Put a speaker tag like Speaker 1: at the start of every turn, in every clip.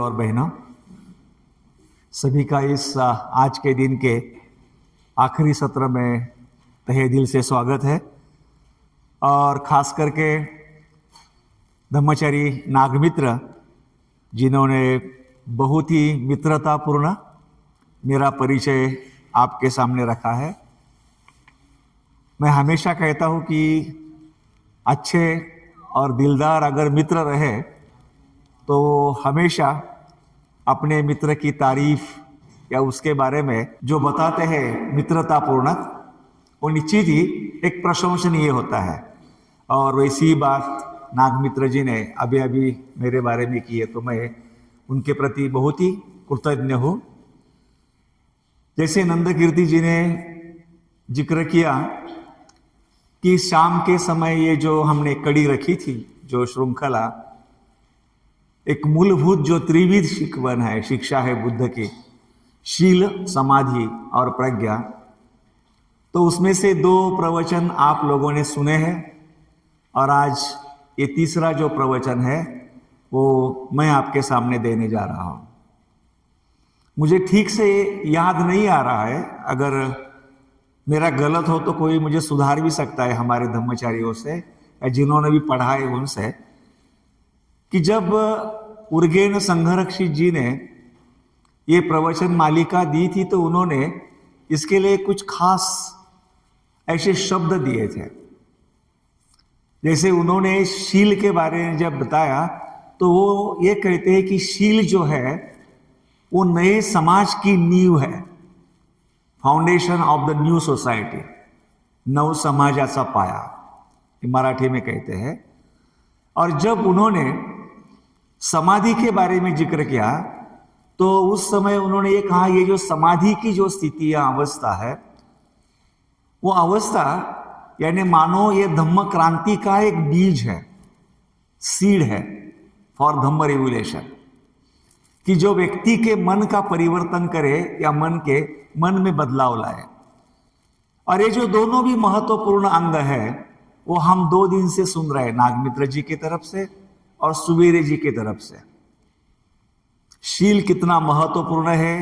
Speaker 1: और बहनों, सभी का इस आज के दिन के आखिरी सत्र में तहे दिल से स्वागत है। और खास करके ब्रह्मचारी नागमित्र जिन्होंने बहुत ही मित्रतापूर्ण मेरा परिचय आपके सामने रखा है। मैं हमेशा कहता हूँ कि अच्छे और दिलदार अगर मित्र रहे तो हमेशा अपने मित्र की तारीफ या उसके बारे में जो बताते हैं मित्रतापूर्ण, वो निश्चित ही एक प्रशंसनीय होता है। और वैसी बात नागमित्र जी ने अभी अभी मेरे बारे में की है, तो मैं उनके प्रति बहुत ही कृतज्ञ हूँ। जैसे नंद कीर्ति जी ने जिक्र किया कि शाम के समय ये जो हमने कड़ी रखी थी, जो श्रृंखला, एक मूलभूत जो त्रिविध शिकवन है, शिक्षा है बुद्ध की, शील, समाधि और प्रज्ञा, तो उसमें से 2 प्रवचन आप लोगों ने सुने हैं और आज ये तीसरा जो प्रवचन है वो मैं आपके सामने देने जा रहा हूं। मुझे ठीक से याद नहीं आ रहा है, अगर मेरा गलत हो तो कोई मुझे सुधार भी सकता है हमारे धम्मचारियों से या जिन्होंने भी पढ़ा है उनसे, कि जब उर्गेन संघरक्षी जी ने ये प्रवचन मालिका दी थी तो उन्होंने इसके लिए कुछ खास ऐसे शब्द दिए थे। जैसे उन्होंने शील के बारे में जब बताया तो वो ये कहते हैं कि शील जो है वो नए समाज की नींव है, foundation of the new society, नव समाजाचा पाया मराठी में कहते हैं। और जब उन्होंने समाधि के बारे में जिक्र किया तो उस समय उन्होंने ये कहा, ये जो समाधि की जो स्थिति या अवस्था है, वो अवस्था यानी मानो ये धम्म क्रांति का एक बीज है, सीड है फॉर धम्म रिवोल्यूशन, कि जो व्यक्ति के मन का परिवर्तन करे या मन में बदलाव लाए। और ये जो दोनों भी महत्वपूर्ण अंग है वो हम 2 दिन से सुन रहे हैं, नागमित्र जी की तरफ से और सुवेरे जी की तरफ से। शील कितना महत्वपूर्ण है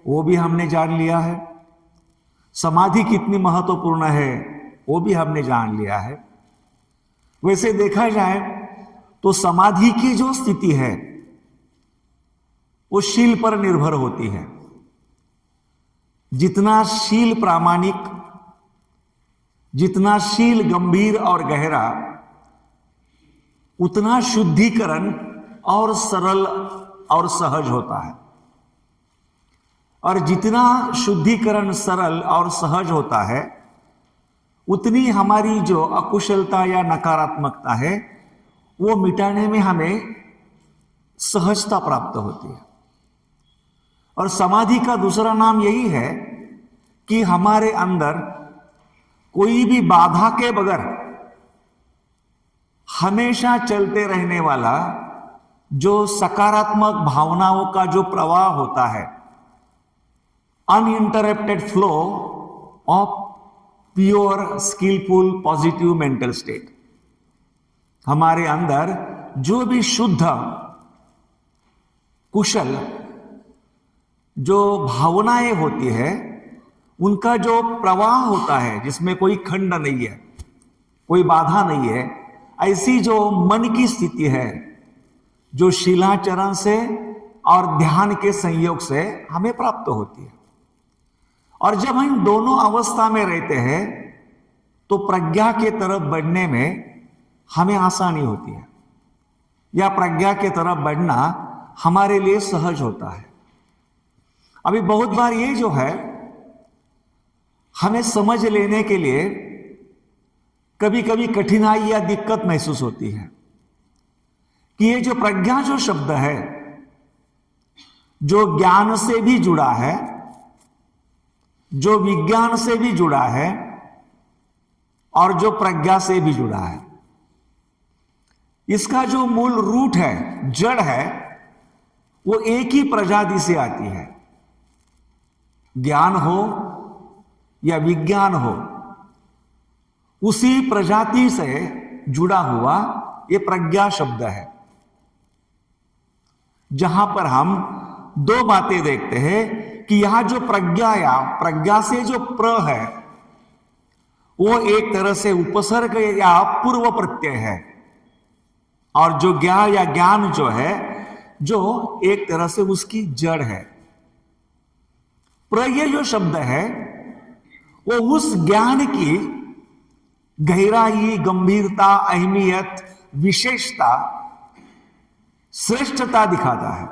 Speaker 1: वो भी हमने जान लिया है, समाधि कितनी महत्वपूर्ण है वो भी हमने जान लिया है। वैसे देखा जाए तो समाधि की जो स्थिति है वो शील पर निर्भर होती है। जितना शील प्रामाणिक, जितना शील गंभीर और गहरा, उतना शुद्धिकरण और सरल और सहज होता है। और जितना शुद्धिकरण सरल और सहज होता है उतनी हमारी जो अकुशलता या नकारात्मकता है वो मिटाने में हमें सहजता प्राप्त होती है। और समाधि का दूसरा नाम यही है कि हमारे अंदर कोई भी बाधा के बगैर हमेशा चलते रहने वाला जो सकारात्मक भावनाओं का जो प्रवाह होता है, uninterrupted flow of pure skillful positive mental state, हमारे अंदर जो भी शुद्ध कुशल जो भावनाएं होती है उनका जो प्रवाह होता है, जिसमें कोई खंड नहीं है, कोई बाधा नहीं है, ऐसी जो मन की स्थिति है जो शीलाचरण से और ध्यान के संयोग से हमें प्राप्त होती है। और जब हम दोनों अवस्था में रहते हैं तो प्रज्ञा के तरफ बढ़ने में हमें आसानी होती है, या प्रज्ञा के तरफ बढ़ना हमारे लिए सहज होता है। अभी बहुत बार ये जो है हमें समझ लेने के लिए कभी कभी कठिनाई या दिक्कत महसूस होती है कि ये जो प्रज्ञा जो शब्द है, जो ज्ञान से भी जुड़ा है, जो विज्ञान से भी जुड़ा है और जो प्रज्ञा से भी जुड़ा है, इसका जो मूल रूट है, जड़ है, वो एक ही प्रजाति से आती है। ज्ञान हो या विज्ञान हो, उसी प्रजाति से जुड़ा हुआ ये प्रज्ञा शब्द है। जहां पर हम दो बातें देखते हैं कि यहां जो प्रज्ञा या प्रज्ञा से जो प्र है वो एक तरह से उपसर्ग या पूर्व प्रत्यय है, और जो ज्ञान या ज्ञान जो है जो एक तरह से उसकी जड़ है। प्रज्ञा जो शब्द है वो उस ज्ञान की गहराई, गंभीरता, अहमियत, विशेषता, श्रेष्ठता दिखाता है।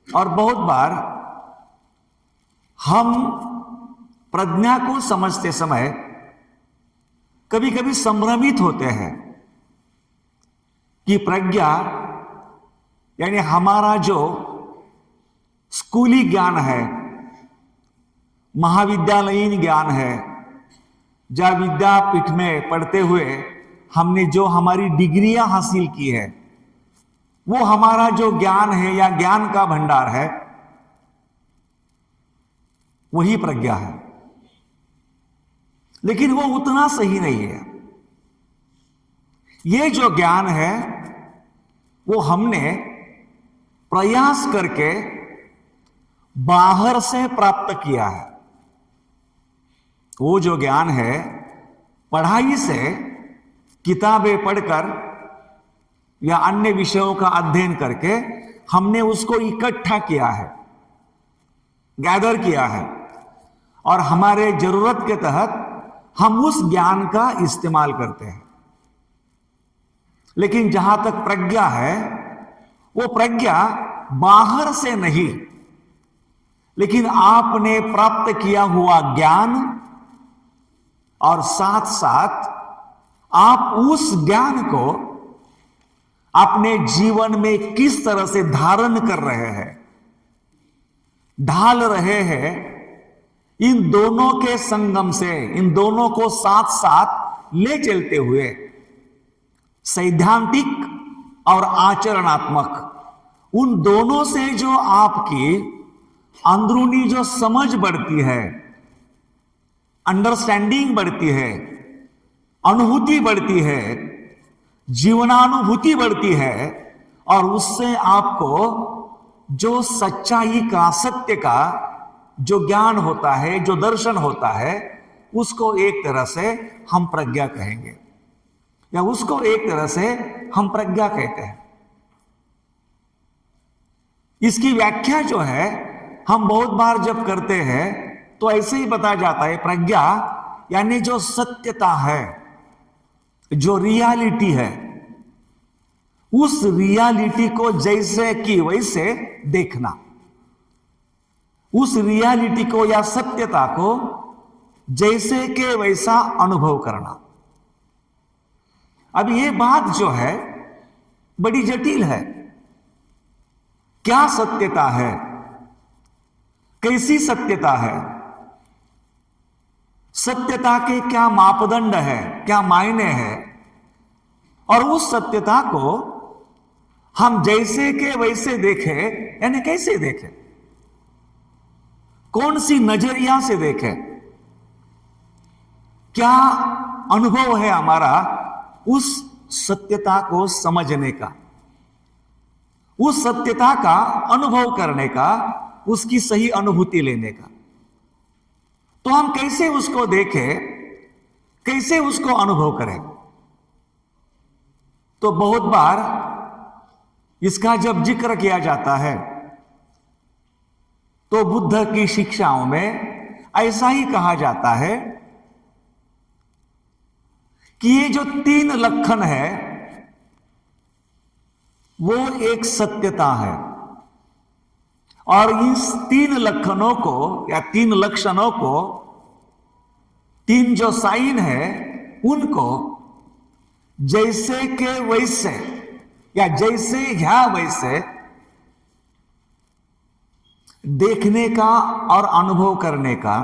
Speaker 1: और बहुत बार हम प्रज्ञा को समझते समय कभी कभी संभ्रमित होते हैं कि प्रज्ञा यानी हमारा जो स्कूली ज्ञान है, महाविद्यालयीन ज्ञान है, जहां विद्यापीठ में पढ़ते हुए हमने जो हमारी डिग्रियां हासिल की है, वो हमारा जो ज्ञान है या ज्ञान का भंडार है, वही प्रज्ञा है। लेकिन वो उतना सही नहीं है। ये जो ज्ञान है वो हमने प्रयास करके बाहर से प्राप्त किया है। वो जो ज्ञान है पढ़ाई से, किताबें पढ़कर या अन्य विषयों का अध्ययन करके हमने उसको इकट्ठा किया है, गैदर किया है, और हमारे जरूरत के तहत हम उस ज्ञान का इस्तेमाल करते हैं। लेकिन जहां तक प्रज्ञा है, वो प्रज्ञा बाहर से नहीं, लेकिन आपने प्राप्त किया हुआ ज्ञान और साथ साथ आप उस ज्ञान को अपने जीवन में किस तरह से धारण कर रहे हैं, ढाल रहे हैं, इन दोनों के संगम से, इन दोनों को साथ साथ ले चलते हुए सैद्धांतिक और आचरणात्मक उन दोनों से जो आपकी अंदरूनी जो समझ बढ़ती है, अंडरस्टैंडिंग बढ़ती है, अनुभूति बढ़ती है, जीवनानुभूति बढ़ती है, और उससे आपको जो सच्चाई का, सत्य का जो ज्ञान होता है, जो दर्शन होता है, उसको एक तरह से हम प्रज्ञा कहेंगे, या उसको एक तरह से हम प्रज्ञा कहते हैं। इसकी व्याख्या जो है हम बहुत बार जब करते हैं तो ऐसे ही बताया जाता है, प्रज्ञा यानी जो सत्यता है, जो रियलिटी है, उस रियलिटी को जैसे कि वैसे देखना, उस रियलिटी को या सत्यता को जैसे के वैसा अनुभव करना। अब ये बात जो है बड़ी जटिल है। क्या सत्यता है, कैसी सत्यता है, सत्यता के क्या मापदंड है, क्या मायने हैं, और उस सत्यता को हम जैसे के वैसे देखें यानी कैसे देखें, कौन सी नजरिया से देखें, क्या अनुभव है हमारा उस सत्यता को समझने का, उस सत्यता का अनुभव करने का, उसकी सही अनुभूति लेने का। तो हम कैसे उसको देखें, कैसे उसको अनुभव करें। तो बहुत बार इसका जब जिक्र किया जाता है तो बुद्ध की शिक्षाओं में ऐसा ही कहा जाता है कि ये जो 3 लक्षण है वो एक सत्यता है, और इस 3 लक्षणों को या 3 लक्षणों को, 3 जो साइन है उनको जैसे के वैसे या जैसे या वैसे देखने का और अनुभव करने का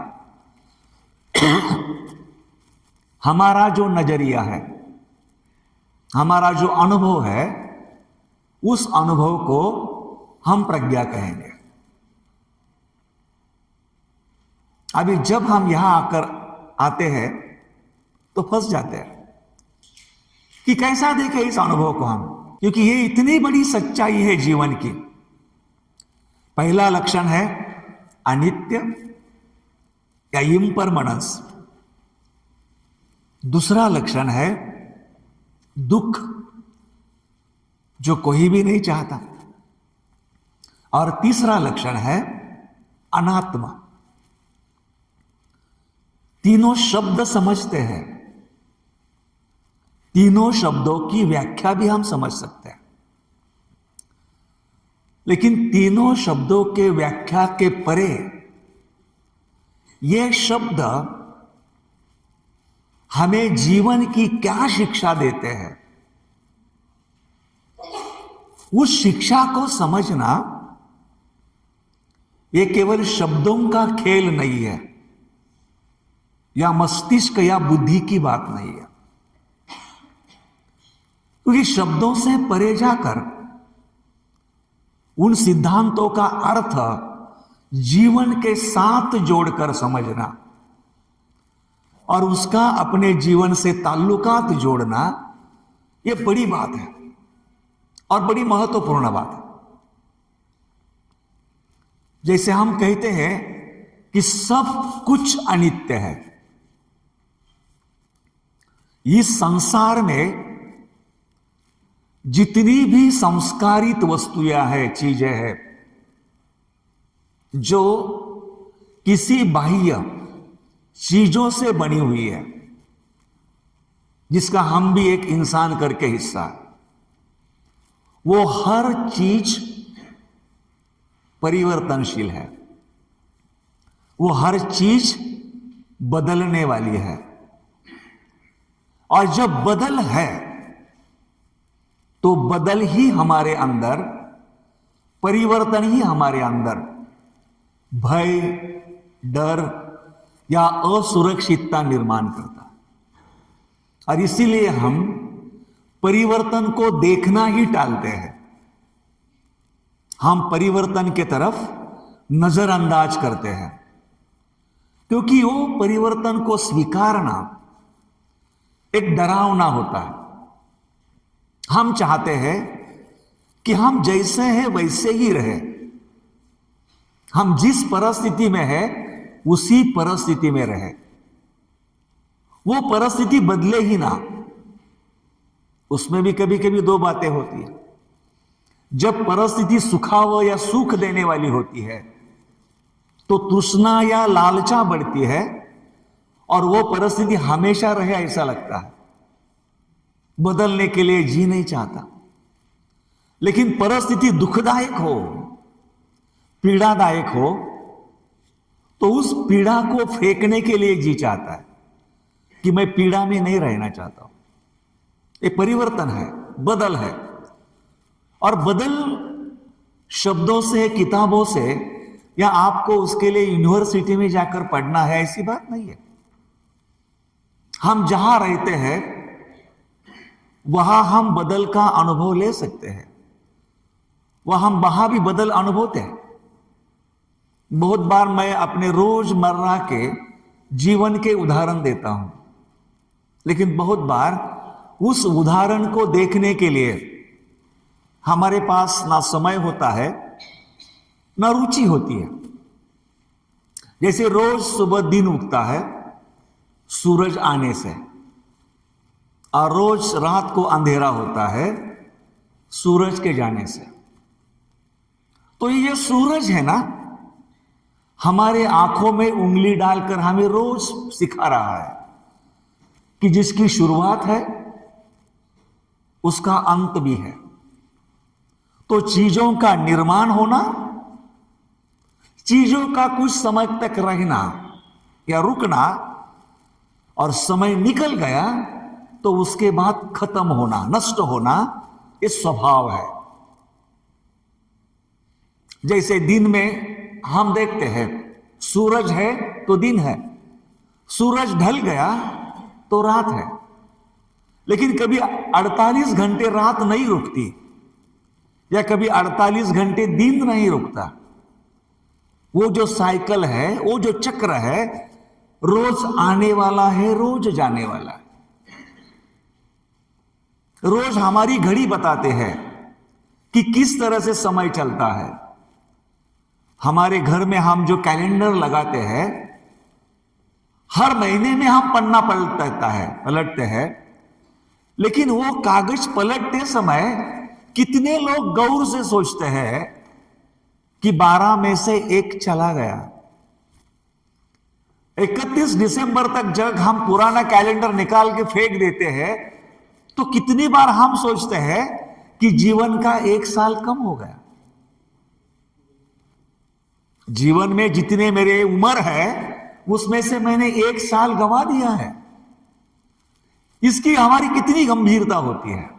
Speaker 1: हमारा जो नजरिया है, हमारा जो अनुभव है, उस अनुभव को हम प्रज्ञा कहेंगे। अभी जब हम यहां आकर आते हैं तो फंस जाते हैं कि कैसा देखें इस अनुभव को हम, क्योंकि ये इतनी बड़ी सच्चाई है जीवन की। पहला लक्षण है अनित्य या इम्परमानेंस। दूसरा लक्षण है दुख, जो कोई भी नहीं चाहता। और तीसरा लक्षण है अनात्मा। तीनों शब्द समझते हैं, तीनों शब्दों की व्याख्या भी हम समझ सकते हैं, लेकिन तीनों शब्दों के व्याख्या के परे ये शब्द हमें जीवन की क्या शिक्षा देते हैं, उस शिक्षा को समझना ये केवल शब्दों का खेल नहीं है, या मस्तिष्क या बुद्धि की बात नहीं है। क्योंकि शब्दों से परे जाकर उन सिद्धांतों का अर्थ जीवन के साथ जोड़कर समझना और उसका अपने जीवन से ताल्लुकात जोड़ना, यह बड़ी बात है और बड़ी महत्वपूर्ण बात है। जैसे हम कहते हैं कि सब कुछ अनित्य है। इस संसार में जितनी भी संस्कारित वस्तुएं हैं, चीजें हैं, जो किसी बाह्य चीजों से बनी हुई है, जिसका हम भी एक इंसान करके हिस्सा, वो हर चीज परिवर्तनशील है, वो हर चीज बदलने वाली है। और जब बदल है तो बदल ही हमारे अंदर, परिवर्तन ही हमारे अंदर भय, डर या असुरक्षितता निर्माण करता है। और इसीलिए हम परिवर्तन को देखना ही टालते हैं, हम परिवर्तन के तरफ नजरअंदाज करते हैं, क्योंकि वो परिवर्तन को स्वीकारना एक डरावना होता है। हम चाहते हैं कि हम जैसे हैं वैसे ही रहे, हम जिस परिस्थिति में हैं उसी परिस्थिति में रहे, वो परिस्थिति बदले ही ना। उसमें भी कभी कभी दो बातें होती है। जब परिस्थिति सुखाव या सुख देने वाली होती है तो तृष्णा या लालचा बढ़ती है और वो परिस्थिति हमेशा रहे ऐसा लगता है, बदलने के लिए जी नहीं चाहता। लेकिन परिस्थिति दुखदायक हो, पीड़ादायक हो, तो उस पीड़ा को फेंकने के लिए जी चाहता है कि मैं पीड़ा में नहीं रहना चाहता हूं। ये परिवर्तन है, बदल है। और बदल शब्दों से, किताबों से, या आपको उसके लिए यूनिवर्सिटी में जाकर पढ़ना है, ऐसी बात नहीं है। हम जहां रहते हैं वहां हम बदल का अनुभव ले सकते हैं, वहां भी बदल अनुभवते हैं। बहुत बार मैं अपने रोजमर्रा के जीवन के उदाहरण देता हूं, लेकिन बहुत बार उस उदाहरण को देखने के लिए हमारे पास ना समय होता है ना रुचि होती है। जैसे रोज सुबह दिन उगता है सूरज आने से, और रोज रात को अंधेरा होता है सूरज के जाने से। तो ये सूरज है ना, हमारे आंखों में उंगली डालकर हमें रोज सिखा रहा है कि जिसकी शुरुआत है उसका अंत भी है। तो चीजों का निर्माण होना, चीजों का कुछ समय तक रहना या रुकना, और समय निकल गया तो उसके बाद खत्म होना, नष्ट होना, ये स्वभाव है। जैसे दिन में हम देखते हैं सूरज है तो दिन है, सूरज ढल गया तो रात है। लेकिन कभी 48 घंटे रात नहीं रुकती, या कभी 48 घंटे दिन नहीं रुकता। वो जो साइकिल है, वो जो चक्र है, रोज आने वाला है, रोज जाने वाला है। रोज हमारी घड़ी बताते हैं कि किस तरह से समय चलता है। हमारे घर में हम जो कैलेंडर लगाते हैं, हर महीने में हम पन्ना पलटते हैं, लेकिन वो कागज पलटते समय कितने लोग गौर से सोचते हैं कि 12 में से एक चला गया। 31 दिसंबर तक जब हम पुराना कैलेंडर निकाल के फेंक देते हैं, तो कितनी बार हम सोचते हैं कि जीवन का 1 साल कम हो गया। जीवन में जितने मेरे उम्र है उसमें से मैंने 1 साल गंवा दिया है। इसकी हमारी कितनी गंभीरता होती है,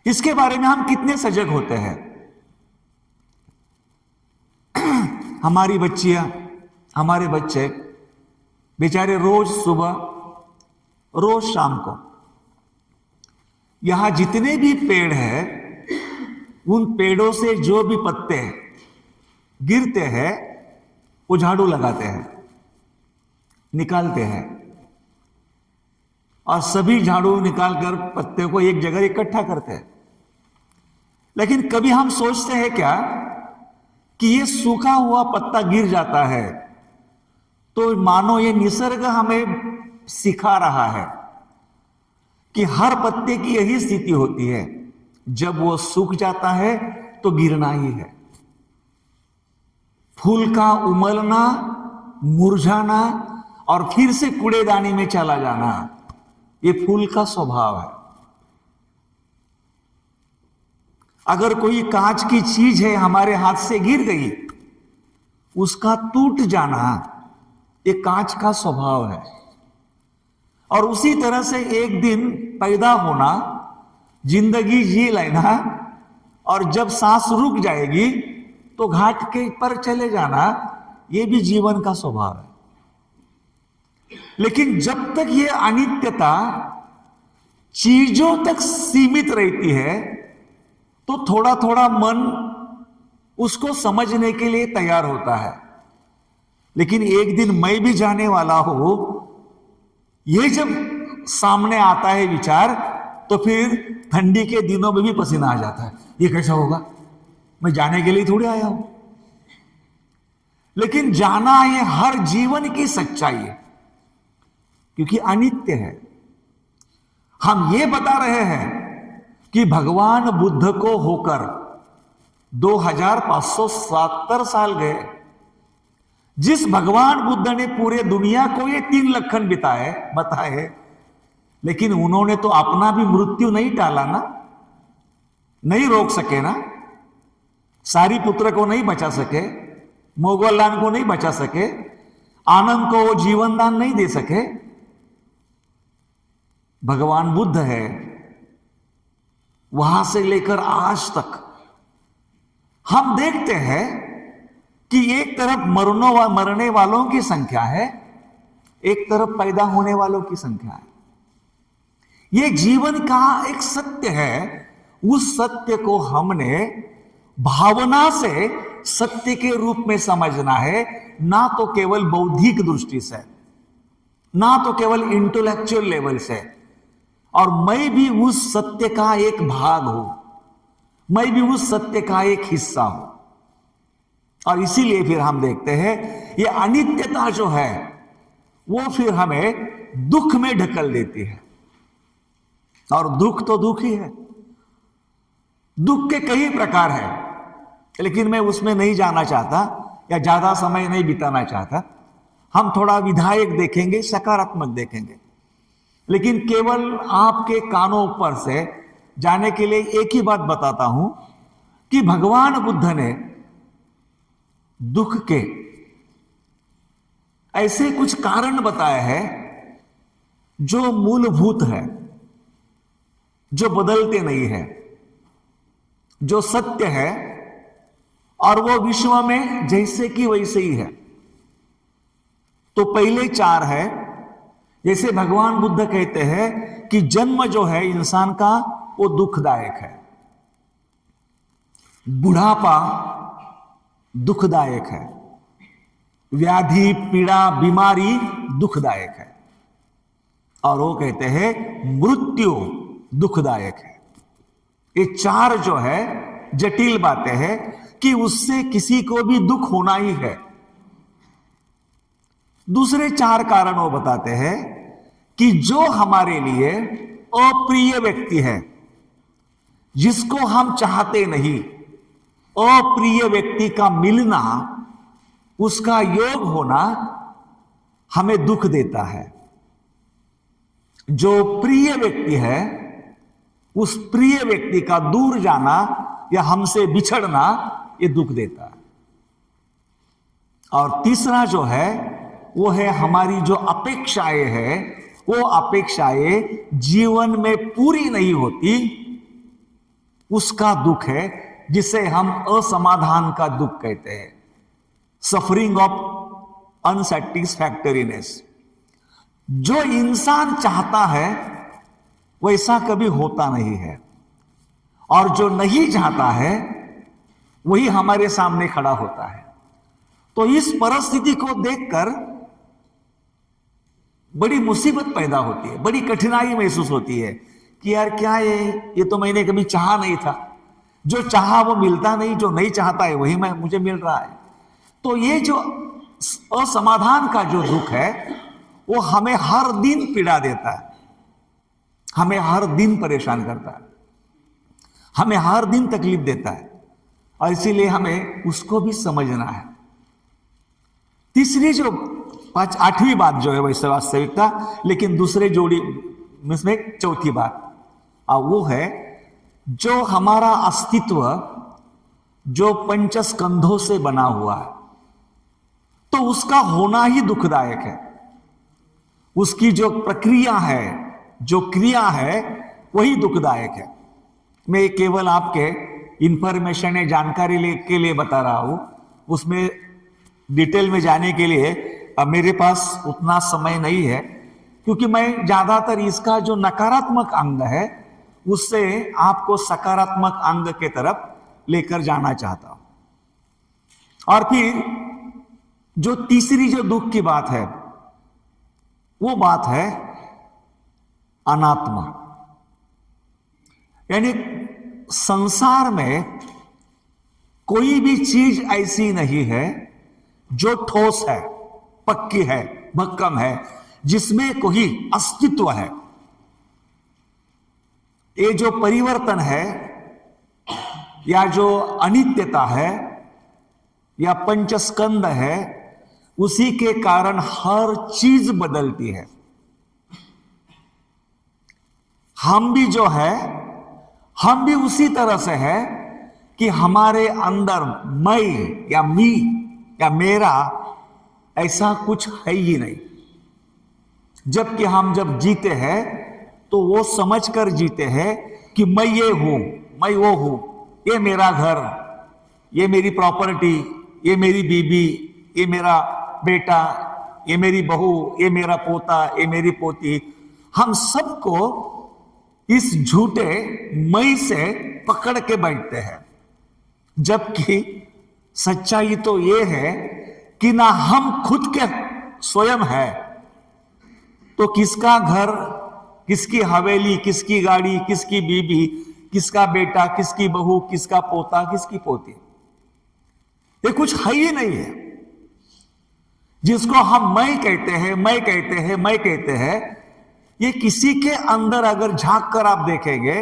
Speaker 1: इसके बारे में हम कितने सजग होते हैं। हमारी बच्चियां, हमारे बच्चे बेचारे रोज सुबह रोज शाम को यहां जितने भी पेड़ हैं, उन पेड़ों से जो भी पत्ते गिरते हैं वो झाड़ू लगाते हैं, निकालते हैं, और सभी झाड़ू निकालकर पत्ते को एक जगह इकट्ठा करते हैं। लेकिन कभी हम सोचते हैं क्या कि ये सूखा हुआ पत्ता गिर जाता है तो मानो ये निसर्ग हमें सिखा रहा है कि हर पत्ते की यही स्थिति होती है, जब वो सूख जाता है तो गिरना ही है। फूल का उमलना, मुरझाना और फिर से कूड़ेदानी में चला जाना, ये फूल का स्वभाव है। अगर कोई कांच की चीज है हमारे हाथ से गिर गई, उसका टूट जाना ये कांच का स्वभाव है। और उसी तरह से एक दिन पैदा होना, जिंदगी जी लेना, और जब सांस रुक जाएगी तो घाट के पर चले जाना, यह भी जीवन का स्वभाव है। लेकिन जब तक ये अनित्यता चीजों तक सीमित रहती है तो थोड़ा थोड़ा मन उसको समझने के लिए तैयार होता है। लेकिन एक दिन मैं भी जाने वाला हूं, ये जब सामने आता है विचार, तो फिर ठंडी के दिनों में भी पसीना आ जाता है। ये कैसा होगा, मैं जाने के लिए थोड़ी आया हूं। लेकिन जाना ये हर जीवन की सच्चाई है, क्योंकि अनित्य है। हम ये बता रहे हैं कि भगवान बुद्ध को होकर 2577 साल गए। जिस भगवान बुद्ध ने पूरे दुनिया को ये 3 लखन बताए, लेकिन उन्होंने तो अपना भी मृत्यु नहीं टाला ना, नहीं रोक सके ना। सारीपुत्र को नहीं बचा सके, मोगलान को नहीं बचा सके, आनंद को वो जीवन दान नहीं दे सके। भगवान बुद्ध है, वहां से लेकर आज तक हम देखते हैं कि एक तरफ मरने वालों की संख्या है, एक तरफ पैदा होने वालों की संख्या है। यह जीवन का एक सत्य है। उस सत्य को हमने भावना से सत्य के रूप में समझना है, ना तो केवल बौद्धिक दृष्टि से, ना तो केवल इंटेलेक्चुअल लेवल से। और मैं भी उस सत्य का एक भाग हूं, मैं भी उस सत्य का एक हिस्सा हूं। और इसीलिए फिर हम देखते हैं ये अनित्यता जो है वो फिर हमें दुख में ढकल देती है। और दुख तो दुख ही है। दुख के कई प्रकार हैं, लेकिन मैं उसमें नहीं जाना चाहता या ज्यादा समय नहीं बिताना चाहता। हम थोड़ा विधायक देखेंगे, सकारात्मक देखेंगे। लेकिन केवल आपके कानों पर से जाने के लिए एक ही बात बताता हूं कि भगवान बुद्ध ने दुख के ऐसे कुछ कारण बताए हैं जो मूलभूत है, जो बदलते नहीं है, जो सत्य है, और वो विश्व में जैसे कि वैसे ही है। तो पहले 4 है, जैसे भगवान बुद्ध कहते हैं कि जन्म जो है इंसान का वो दुखदायक है, बुढ़ापा दुखदायक है, व्याधि, पीड़ा, बीमारी दुखदायक है। और वो कहते हैं मृत्यु दुखदायक है। ये चार जो है जटिल बातें हैं कि उससे किसी को भी दुख होना ही है। दूसरे चार कारण वो बताते हैं कि जो हमारे लिए अप्रिय व्यक्ति है, जिसको हम चाहते नहीं, अप्रिय व्यक्ति का मिलना, उसका योग होना हमें दुख देता है। जो प्रिय व्यक्ति है, उस प्रिय व्यक्ति का दूर जाना या हमसे बिछड़ना ये दुख देता है। और तीसरा जो है वो है हमारी जो अपेक्षाएं है, वो अपेक्षाएं जीवन में पूरी नहीं होती, उसका दुख है, जिसे हम असमाधान का दुख कहते हैं, सफरिंग ऑफ अनसेटिस्फैक्टरीनेस। जो इंसान चाहता है वैसा कभी होता नहीं है, और जो नहीं चाहता है वही हमारे सामने खड़ा होता है। तो इस परिस्थिति को देखकर बड़ी मुसीबत पैदा होती है, बड़ी कठिनाई महसूस होती है कि यार क्या ये तो मैंने कभी चाहा नहीं था। जो चाहा वो मिलता नहीं, जो नहीं चाहता है वही मुझे मिल रहा है। तो ये जो असमाधान का जो दुख है वो हमें हर दिन पीड़ा देता है, हमें हर दिन परेशान करता है, हमें हर दिन तकलीफ देता है, और इसीलिए हमें उसको भी समझना है। तीसरी जो आठवीं बात जो है वैसे वास्तविकता, लेकिन दूसरे जोड़ी में चौथी बात वो है जो हमारा अस्तित्व जो पंचस्कंधों से बना हुआ है, तो उसका होना ही दुखदायक है। उसकी जो प्रक्रिया है, जो क्रिया है, वही दुखदायक है। मैं केवल आपके इंफॉर्मेशन या जानकारी के लिए बता रहा हूं, उसमें डिटेल में जाने के लिए अब मेरे पास उतना समय नहीं है, क्योंकि मैं ज्यादातर इसका जो नकारात्मक अंग है उससे आपको सकारात्मक अंग के तरफ लेकर जाना चाहता हूं। और फिर जो तीसरी जो दुख की बात है वो बात है अनात्मा। यानी संसार में कोई भी चीज ऐसी नहीं है जो ठोस है, पक्की है, भक्कम है, जिसमें कोई अस्तित्व है। ये जो परिवर्तन है या जो अनित्यता है या पंचस्कंद है, उसी के कारण हर चीज बदलती है। हम भी जो है, हम भी उसी तरह से है कि हमारे अंदर मैं या मी या मेरा ऐसा कुछ है ही नहीं। जबकि हम जब जीते हैं तो वो समझकर जीते हैं कि मैं ये हूं, मैं वो हूं, ये मेरा घर, ये मेरी प्रॉपर्टी, ये मेरी बीबी, ये मेरा बेटा, ये मेरी बहू, ये मेरा पोता, ये मेरी पोती। हम सबको इस झूठे मैं से पकड़ के बैठते हैं, जबकि सच्चाई तो ये है कि ना हम खुद के स्वयं है, तो किसका घर, किसकी हवेली, किसकी गाड़ी, किसकी बीबी, किसका बेटा, किसकी बहू, किसका पोता, किसकी पोती, ये कुछ है ही नहीं है। जिसको हम मैं कहते हैं, मैं कहते हैं, मैं कहते हैं, ये किसी के अंदर अगर झांक कर आप देखेंगे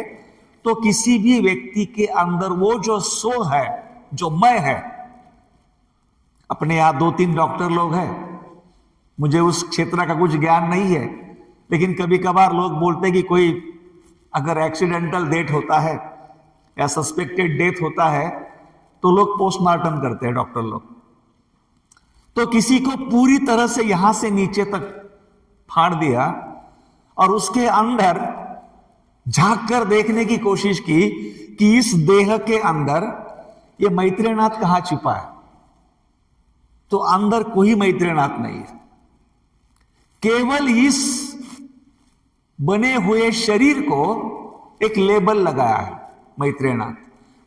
Speaker 1: तो किसी भी व्यक्ति के अंदर वो जो सो है, जो मैं है, अपने यहां 2-3 डॉक्टर लोग हैं, मुझे उस क्षेत्र का कुछ ज्ञान नहीं है, लेकिन कभी कभार लोग बोलते हैं कि कोई अगर एक्सीडेंटल डेथ होता है या सस्पेक्टेड डेथ होता है तो लोग पोस्टमार्टम करते हैं, डॉक्टर लोग। तो किसी को पूरी तरह से यहां से नीचे तक फाड़ दिया और उसके अंदर झांक कर देखने की कोशिश की कि इस देह के अंदर ये मैत्रेयनाथ कहां छिपा है, तो अंदर कोई मैत्रेयनाथ नहीं है। केवल इस बने हुए शरीर को एक लेबल लगाया है मैत्रेयनाथ।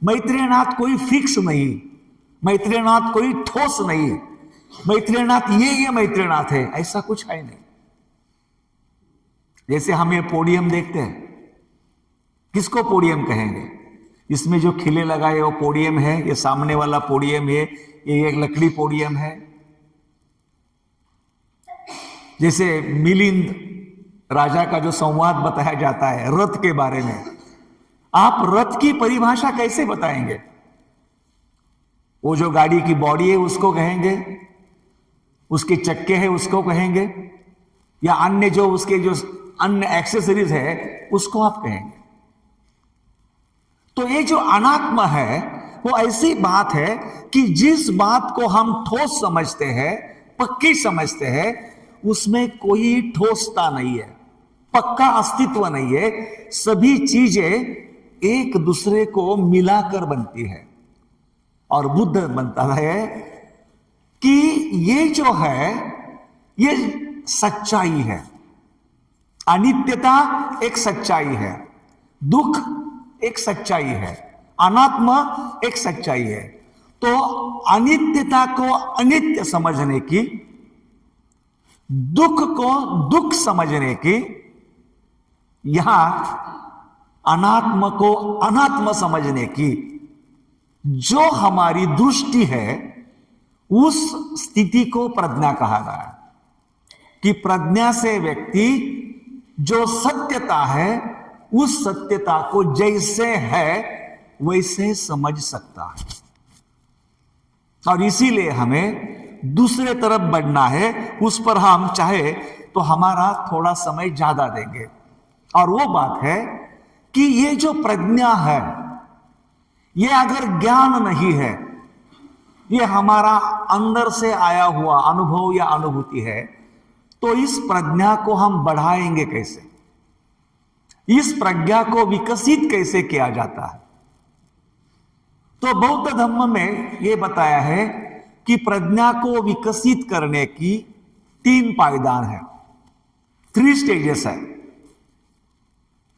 Speaker 1: मैत्रेयनाथ कोई फिक्स नहीं, मैत्रेयनाथ कोई ठोस नहीं, मैत्रेयनाथ ये मैत्रेयनाथ है, ऐसा कुछ है नहीं। जैसे हम ये पोडियम देखते हैं, किसको पोडियम कहेंगे? इसमें जो खिले लगाए वो पोडियम है, ये सामने वाला पोडियम है, ये एक लकड़ी पोडियम है। जैसे मिलिंद राजा का जो संवाद बताया जाता है रथ के बारे में, आप रथ की परिभाषा कैसे बताएंगे? वो जो गाड़ी की बॉडी है उसको कहेंगे, उसके चक्के हैं उसको कहेंगे, या अन्य जो उसके जो अन्य एक्सेसरीज है उसको आप कहेंगे? तो ये जो अनात्मा है वो ऐसी बात है कि जिस बात को हम ठोस समझते हैं, पक्की समझते हैं, उसमें कोई ठोसता नहीं है, पक्का अस्तित्व नहीं है। सभी चीजें एक दूसरे को मिलाकर बनती है। और बुद्ध बनता है कि ये जो है ये सच्चाई है। अनित्यता एक सच्चाई है, दुख एक सच्चाई है, अनात्मा एक सच्चाई है। तो अनित्यता को अनित्य समझने की, दुख को दुख समझने की, यहां अनात्म को अनात्म समझने की जो हमारी दृष्टि है, उस स्थिति को प्रज्ञा कहा गया है। कि प्रज्ञा से व्यक्ति जो सत्यता है उस सत्यता को जैसे है वैसे समझ सकता है। और इसीलिए हमें दूसरे तरफ बढ़ना है। उस पर हम चाहे तो हमारा थोड़ा समय ज्यादा देंगे। और वो बात है कि ये जो प्रज्ञा है, ये अगर ज्ञान नहीं है, ये हमारा अंदर से आया हुआ अनुभव या अनुभूति है, तो इस प्रज्ञा को हम बढ़ाएंगे कैसे? इस प्रज्ञा को विकसित कैसे किया जाता है? तो बौद्ध धर्म में यह बताया है कि प्रज्ञा को विकसित करने की 3 पायदान है, 3 स्टेजेस है।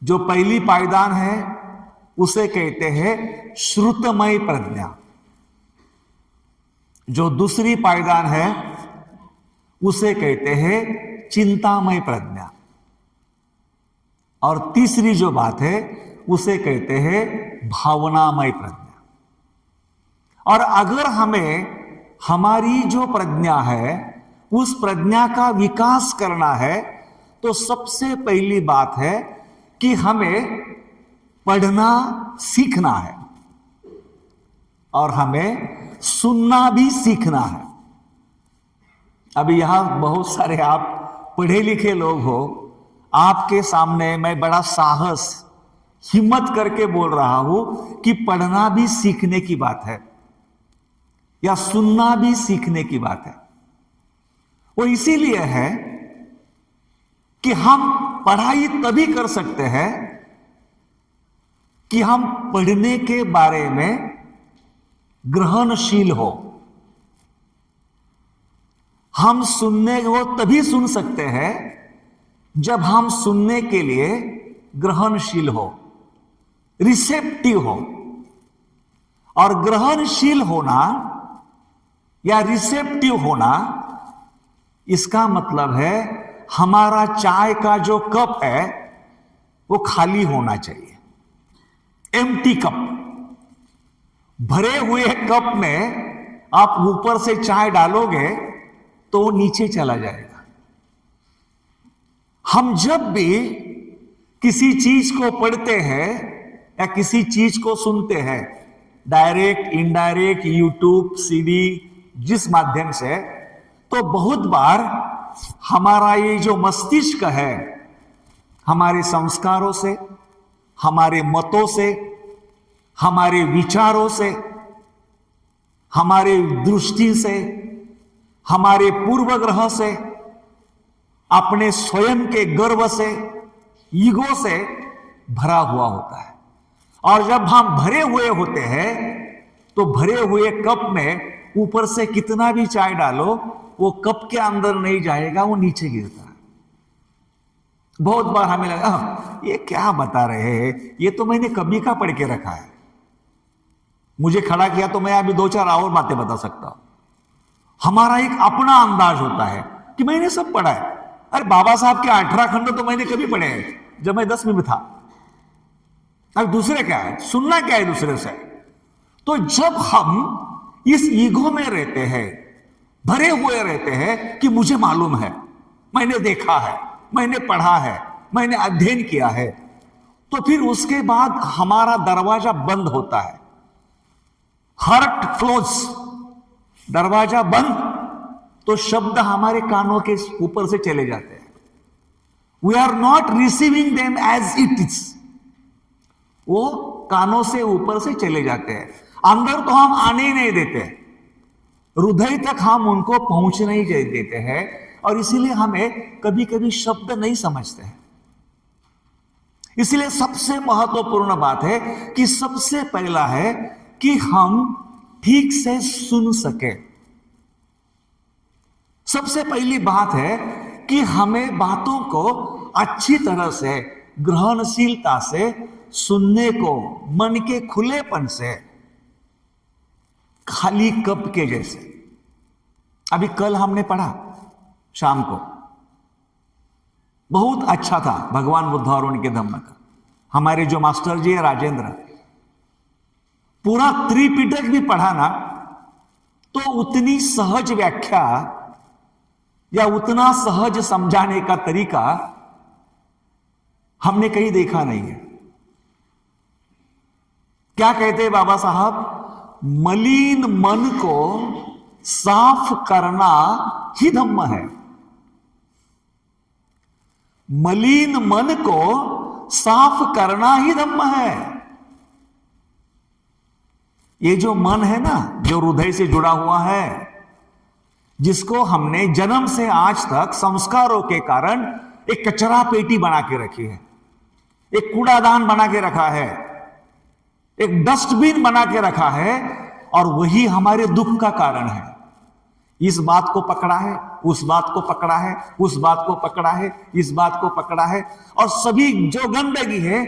Speaker 1: जो पहली पायदान है उसे कहते हैं श्रुतमय प्रज्ञा। जो दूसरी पायदान है उसे कहते हैं चिंतामय प्रज्ञा। और तीसरी जो बात है उसे कहते हैं भावनामय प्रज्ञा। और अगर हमें हमारी जो प्रज्ञा है उस प्रज्ञा का विकास करना है, तो सबसे पहली बात है कि हमें पढ़ना सीखना है और हमें सुनना भी सीखना है। अभी यहां बहुत सारे आप पढ़े लिखे लोग हो, आपके सामने मैं बड़ा साहस हिम्मत करके बोल रहा हूं कि पढ़ना भी सीखने की बात है या सुनना भी सीखने की बात है। वो इसीलिए है कि हम पढ़ाई तभी कर सकते हैं कि हम पढ़ने के बारे में ग्रहणशील हो। हम सुनने को तभी सुन सकते हैं जब हम सुनने के लिए ग्रहणशील हो, रिसेप्टिव हो। और ग्रहणशील होना या रिसेप्टिव होना, इसका मतलब है हमारा चाय का जो कप है वो खाली होना चाहिए, एम्प्टी कप। भरे हुए कप में आप ऊपर से चाय डालोगे तो वो नीचे चला जाएगा। हम जब भी किसी चीज को पढ़ते हैं या किसी चीज को सुनते हैं, डायरेक्ट इनडायरेक्ट, यूट्यूब, सीडी, जिस माध्यम से, तो बहुत बार हमारा ये जो मस्तिष्क है, हमारे संस्कारों से, हमारे मतों से, हमारे विचारों से, हमारे दृष्टि से, हमारे पूर्वग्रह से, अपने स्वयं के गर्व से, ईगो से भरा हुआ होता है। और जब हम भरे हुए होते हैं तो भरे हुए कप में ऊपर से कितना भी चाय डालो वो कप के अंदर नहीं जाएगा, वो नीचे गिरता है। बहुत बार हमें लगा ये क्या बता रहे हैं, ये तो मैंने कभी का पढ़ के रखा है, मुझे खड़ा किया तो मैं अभी 2-4 और बातें बता सकता हूं। हमारा एक अपना अंदाज होता है कि मैंने सब पढ़ा है। अरे बाबा साहब के 18 खंड तो मैंने कभी पढ़े हैं जब मैं 10वीं में था। अब दूसरे क्या है, सुनना क्या है दूसरे से। तो जब हम इस ईगो में रहते हैं, भरे हुए रहते हैं कि मुझे मालूम है, मैंने देखा है, मैंने पढ़ा है, मैंने अध्ययन किया है, तो फिर उसके बाद हमारा दरवाजा बंद होता है, हार्ट क्लोज, दरवाजा बंद, तो शब्द हमारे कानों के ऊपर से चले जाते हैं। We are not receiving them as it is, वो कानों से ऊपर से चले जाते हैं, अंदर तो हम आने ही नहीं देते, हृदय तक हम उनको पहुंचने ही देते हैं, और इसीलिए हमें कभी कभी शब्द नहीं समझते हैं। इसलिए सबसे महत्वपूर्ण बात है कि सबसे पहला है कि हम ठीक से सुन सके। सबसे पहली बात है कि हमें बातों को अच्छी तरह से, ग्रहणशीलता से सुनने को, मन के खुलेपन से, खाली कप के जैसे। अभी कल हमने पढ़ा शाम को, बहुत अच्छा था भगवान बुद्ध और उनके धम्म का। हमारे जो मास्टर जी है राजेंद्र, पूरा त्रिपिटक भी पढ़ा ना, तो उतनी सहज व्याख्या या उतना सहज समझाने का तरीका हमने कहीं देखा नहीं है। क्या कहते हैं बाबा साहब, मलिन मन को साफ करना ही धम्म है। मलिन मन को साफ करना ही धम्म है। ये जो मन है ना, जो हृदय से जुड़ा हुआ है, जिसको हमने जन्म से आज तक संस्कारों के कारण एक कचरा पेटी बना के रखी है, एक कूड़ादान बना के रखा है, एक डस्टबिन बना के रखा है, और वही हमारे दुख का कारण है। इस बात को पकड़ा है, उस बात को पकड़ा है, उस बात को पकड़ा है, इस बात को पकड़ा है, और सभी जो गंदगी है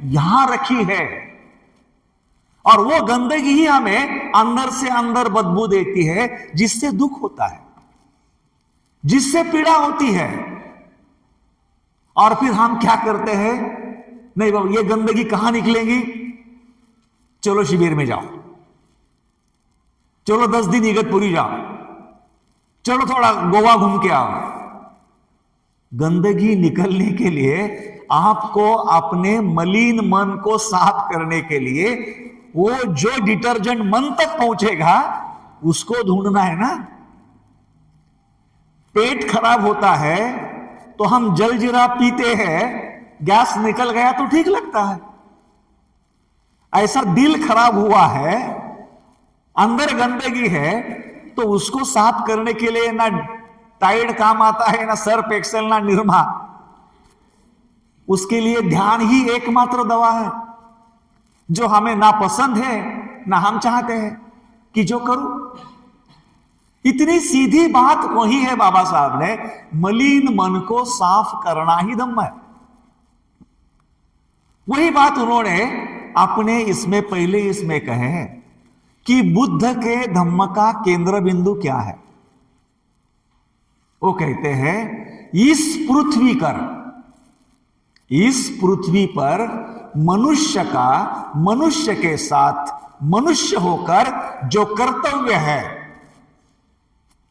Speaker 1: यहां रखी है, और वो गंदगी ही हमें अंदर से अंदर बदबू देती है, जिससे दुख होता है, जिससे पीड़ा होती है। और फिर हम क्या करते हैं, नहीं बाबा ये गंदगी कहां निकलेगी, चलो शिविर में जाओ, चलो 10 दिन इगतपुरी जाओ, चलो थोड़ा गोवा घूम के आओ। गंदगी निकलने के लिए, आपको अपने मलिन मन को साफ करने के लिए, वो जो डिटर्जेंट मन तक पहुंचेगा उसको ढूंढना है ना। पेट खराब होता है तो हम जलजीरा पीते हैं, गैस निकल गया तो ठीक लगता है। ऐसा दिल खराब हुआ है, अंदर गंदगी है, तो उसको साफ करने के लिए ना टाइड काम आता है, ना सर्फ एक्सेल, ना निरमा। उसके लिए ध्यान ही एकमात्र दवा है, जो हमें ना पसंद है ना हम चाहते हैं कि जो करूं। इतनी सीधी बात वही है बाबा साहब ने, मलिन मन को साफ करना ही धम्म है। वही बात उन्होंने अपने इसमें पहले इसमें कहे हैं कि बुद्ध के धम्म का केंद्र बिंदु क्या है। वो कहते हैं, इस पृथ्वी पर मनुष्य का मनुष्य के साथ मनुष्य होकर जो कर्तव्य है,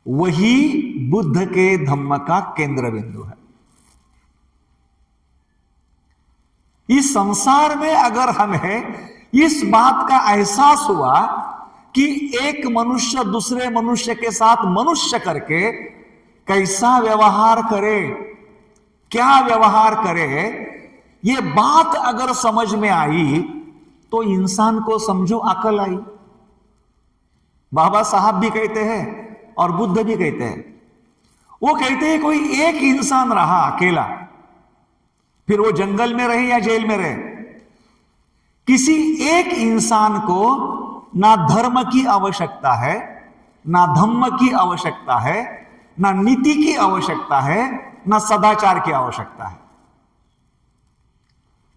Speaker 1: वही बुद्ध के धम्म का केंद्र बिंदु है। इस संसार में अगर हमें इस बात का एहसास हुआ कि एक मनुष्य दूसरे मनुष्य के साथ मनुष्य करके कैसा व्यवहार करे, क्या व्यवहार करे, ये बात अगर समझ में आई तो इंसान को समझो अकल आई। बाबा साहब भी कहते हैं और बुद्ध भी कहते हैं। वो कहते हैं कोई एक इंसान रहा अकेला, फिर वो जंगल में रहे या जेल में रहे, किसी एक इंसान को ना धर्म की आवश्यकता है, ना धम्म की आवश्यकता है, ना नीति की आवश्यकता है, ना सदाचार की आवश्यकता है।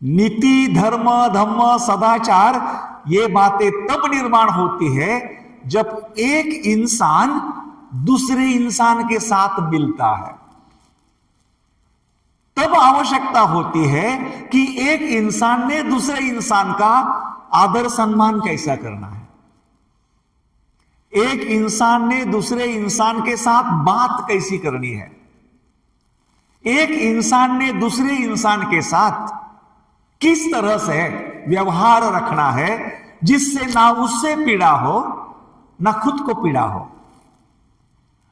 Speaker 1: नीति, धर्म, धम्म, सदाचार, ये बातें तब निर्माण होती है जब एक इंसान दूसरे इंसान के साथ मिलता है, तब आवश्यकता होती है कि एक इंसान ने दूसरे इंसान का आदर सम्मान कैसा करना है, एक इंसान ने दूसरे इंसान के साथ बात कैसी करनी है, एक इंसान ने दूसरे इंसान के साथ किस तरह से व्यवहार रखना है जिससे ना उससे पीड़ा हो ना खुद को पीड़ा हो,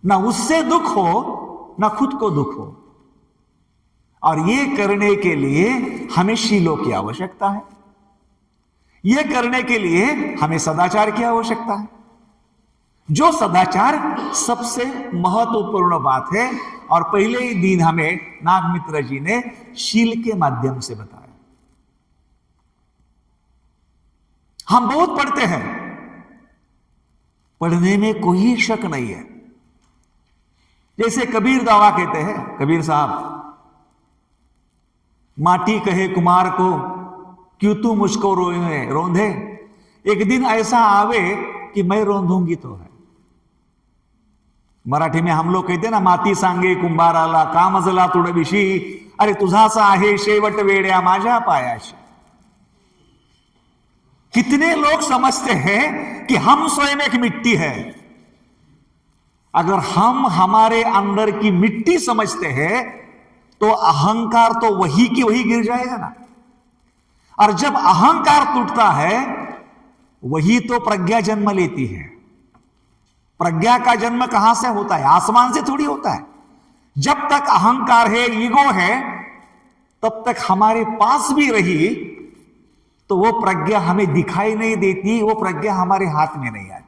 Speaker 1: ना उससे दुख हो ना खुद को दुख हो। और यह करने के लिए हमें शीलों की आवश्यकता है, यह करने के लिए हमें सदाचार की आवश्यकता है, जो सदाचार सबसे महत्वपूर्ण बात है। और पहले ही दिन हमें नागमित्र जी ने शील के माध्यम से बताया। हम बहुत पढ़ते हैं, पढ़ने में कोई शक नहीं है। जैसे कबीर दावा कहते हैं, कबीर साहब, माटी कहे कुमार को क्यों तू मुझको रोंधे, एक दिन ऐसा आवे कि मैं रोंधूंगी तो है। मराठी में हम लोग कहते हैं ना, माती सांगे कुंभाराला का मजला तुडविशी, अरे तुझासा आहे शेवट वेड्या माझ्या पायाशी। कितने लोग समझते हैं कि हम स्वयं एक मिट्टी है। अगर हम हमारे अंदर की मिट्टी समझते हैं तो अहंकार तो वही की वही गिर जाएगा ना। और जब अहंकार टूटता है वही तो प्रज्ञा जन्म लेती है। प्रज्ञा का जन्म कहां से होता है? आसमान से थोड़ी होता है। जब तक अहंकार है, ईगो है, तब तक हमारे पास भी रही तो वो प्रज्ञा हमें दिखाई नहीं देती, वो प्रज्ञा हमारे हाथ में नहीं आती।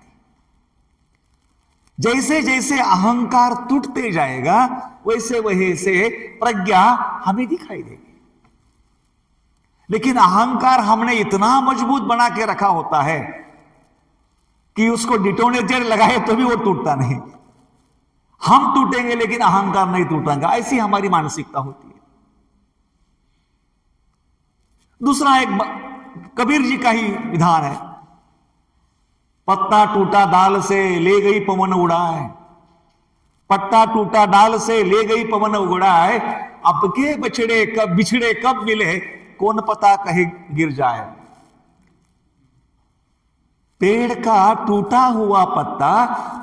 Speaker 1: जैसे जैसे अहंकार टूटते जाएगा वैसे वैसे प्रज्ञा हमें दिखाई देगी। लेकिन अहंकार हमने इतना मजबूत बना के रखा होता है कि उसको डिटोनेटर लगाए तो भी वो टूटता नहीं। हम टूटेंगे लेकिन अहंकार नहीं टूटेगा, ऐसी हमारी मानसिकता होती है। दूसरा एक कबीर जी का ही विधान है, पत्ता टूटा डाल से ले गई पवन उड़ाए, पत्ता टूटा डाल से ले गई पवन उड़ाए, अब के बछड़े कब बिछड़े कब मिले, कौन पता कहीं गिर जाए। पेड़ का टूटा हुआ पत्ता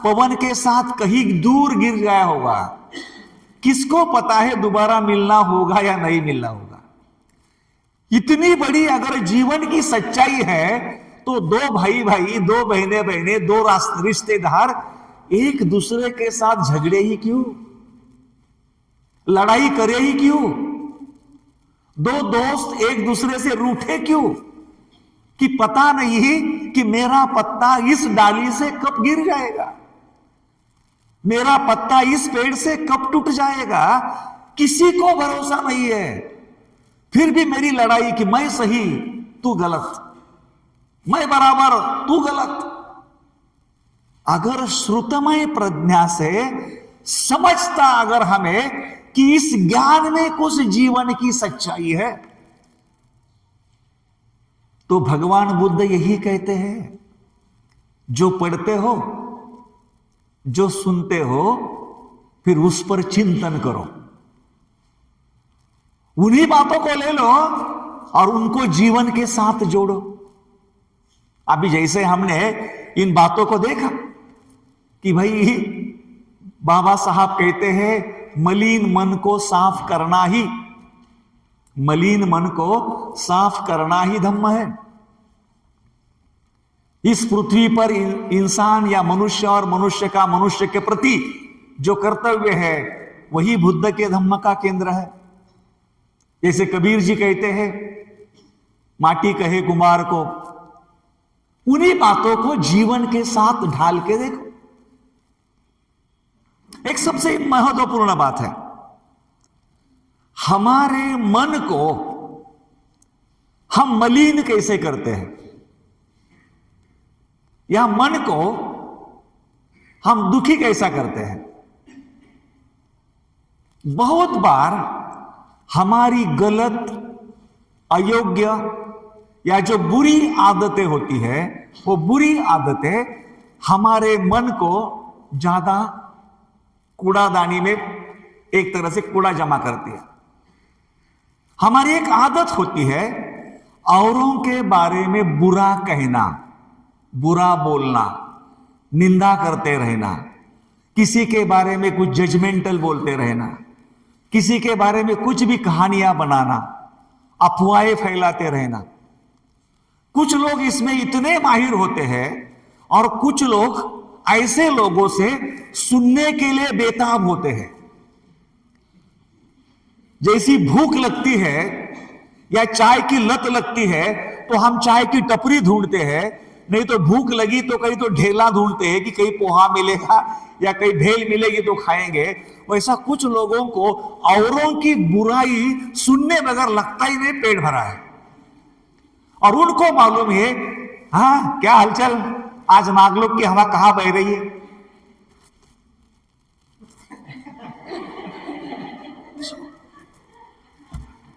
Speaker 1: पवन के साथ कहीं दूर गिर गया होगा, किसको पता है दोबारा मिलना होगा या नहीं मिलना होगा। इतनी बड़ी अगर जीवन की सच्चाई है तो दो भाई भाई, दो बहने बहने, दो रिश्तेदार एक दूसरे के साथ झगड़े ही क्यों, लड़ाई करे ही क्यों, दो दोस्त एक दूसरे से रूठे क्यों, कि पता नहीं कि मेरा पत्ता इस डाली से कब गिर जाएगा, मेरा पत्ता इस पेड़ से कब टूट जाएगा, किसी को भरोसा नहीं है। फिर भी मेरी लड़ाई कि मैं सही तू गलत, मैं बराबर तू गलत। अगर श्रुतमय प्रज्ञा से समझता अगर हमें कि इस ज्ञान में कुछ जीवन की सच्चाई है, तो भगवान बुद्ध यही कहते हैं, जो पढ़ते हो, जो सुनते हो, फिर उस पर चिंतन करो, उन्हीं बातों को ले लो और उनको जीवन के साथ जोड़ो। अभी जैसे हमने इन बातों को देखा कि भाई बाबा साहब कहते हैं मलिन मन को साफ करना ही, मलिन मन को साफ करना ही धम्म है। इस पृथ्वी पर इंसान या मनुष्य और मनुष्य का मनुष्य के प्रति जो कर्तव्य है वही बुद्ध के धम्म का केंद्र है। जैसे कबीर जी कहते हैं, माटी कहे कुमार को, उन्हीं बातों को जीवन के साथ ढाल के देखो। एक सबसे महत्वपूर्ण बात है, हमारे मन को हम मलिन कैसे करते हैं, या मन को हम दुखी कैसा करते हैं। बहुत बार हमारी गलत, अयोग्य या जो बुरी आदतें होती है, वो बुरी आदतें हमारे मन को ज्यादा कूड़ादानी में एक तरह से कूड़ा जमा करती है। हमारी एक आदत होती है औरों के बारे में बुरा कहना, बुरा बोलना, निंदा करते रहना, किसी के बारे में कुछ जजमेंटल बोलते रहना, किसी के बारे में कुछ भी कहानियां बनाना, अफवाहें फैलाते रहना। कुछ लोग इसमें इतने माहिर होते हैं और कुछ लोग ऐसे लोगों से सुनने के लिए बेताब होते हैं। जैसी भूख लगती है या चाय की लत लगती है तो हम चाय की टपरी ढूंढते हैं, नहीं तो भूख लगी तो कहीं तो ढेला ढूंढते हैं कि कहीं पोहा मिलेगा या कहीं भेल मिलेगी तो खाएंगे। वैसा कुछ लोगों को औरों की बुराई सुनने बगैर लगता ही नहीं पेट भरा है, और उनको मालूम है हाँ क्या हलचल, आज नागलोक की हवा कहां बह रही है।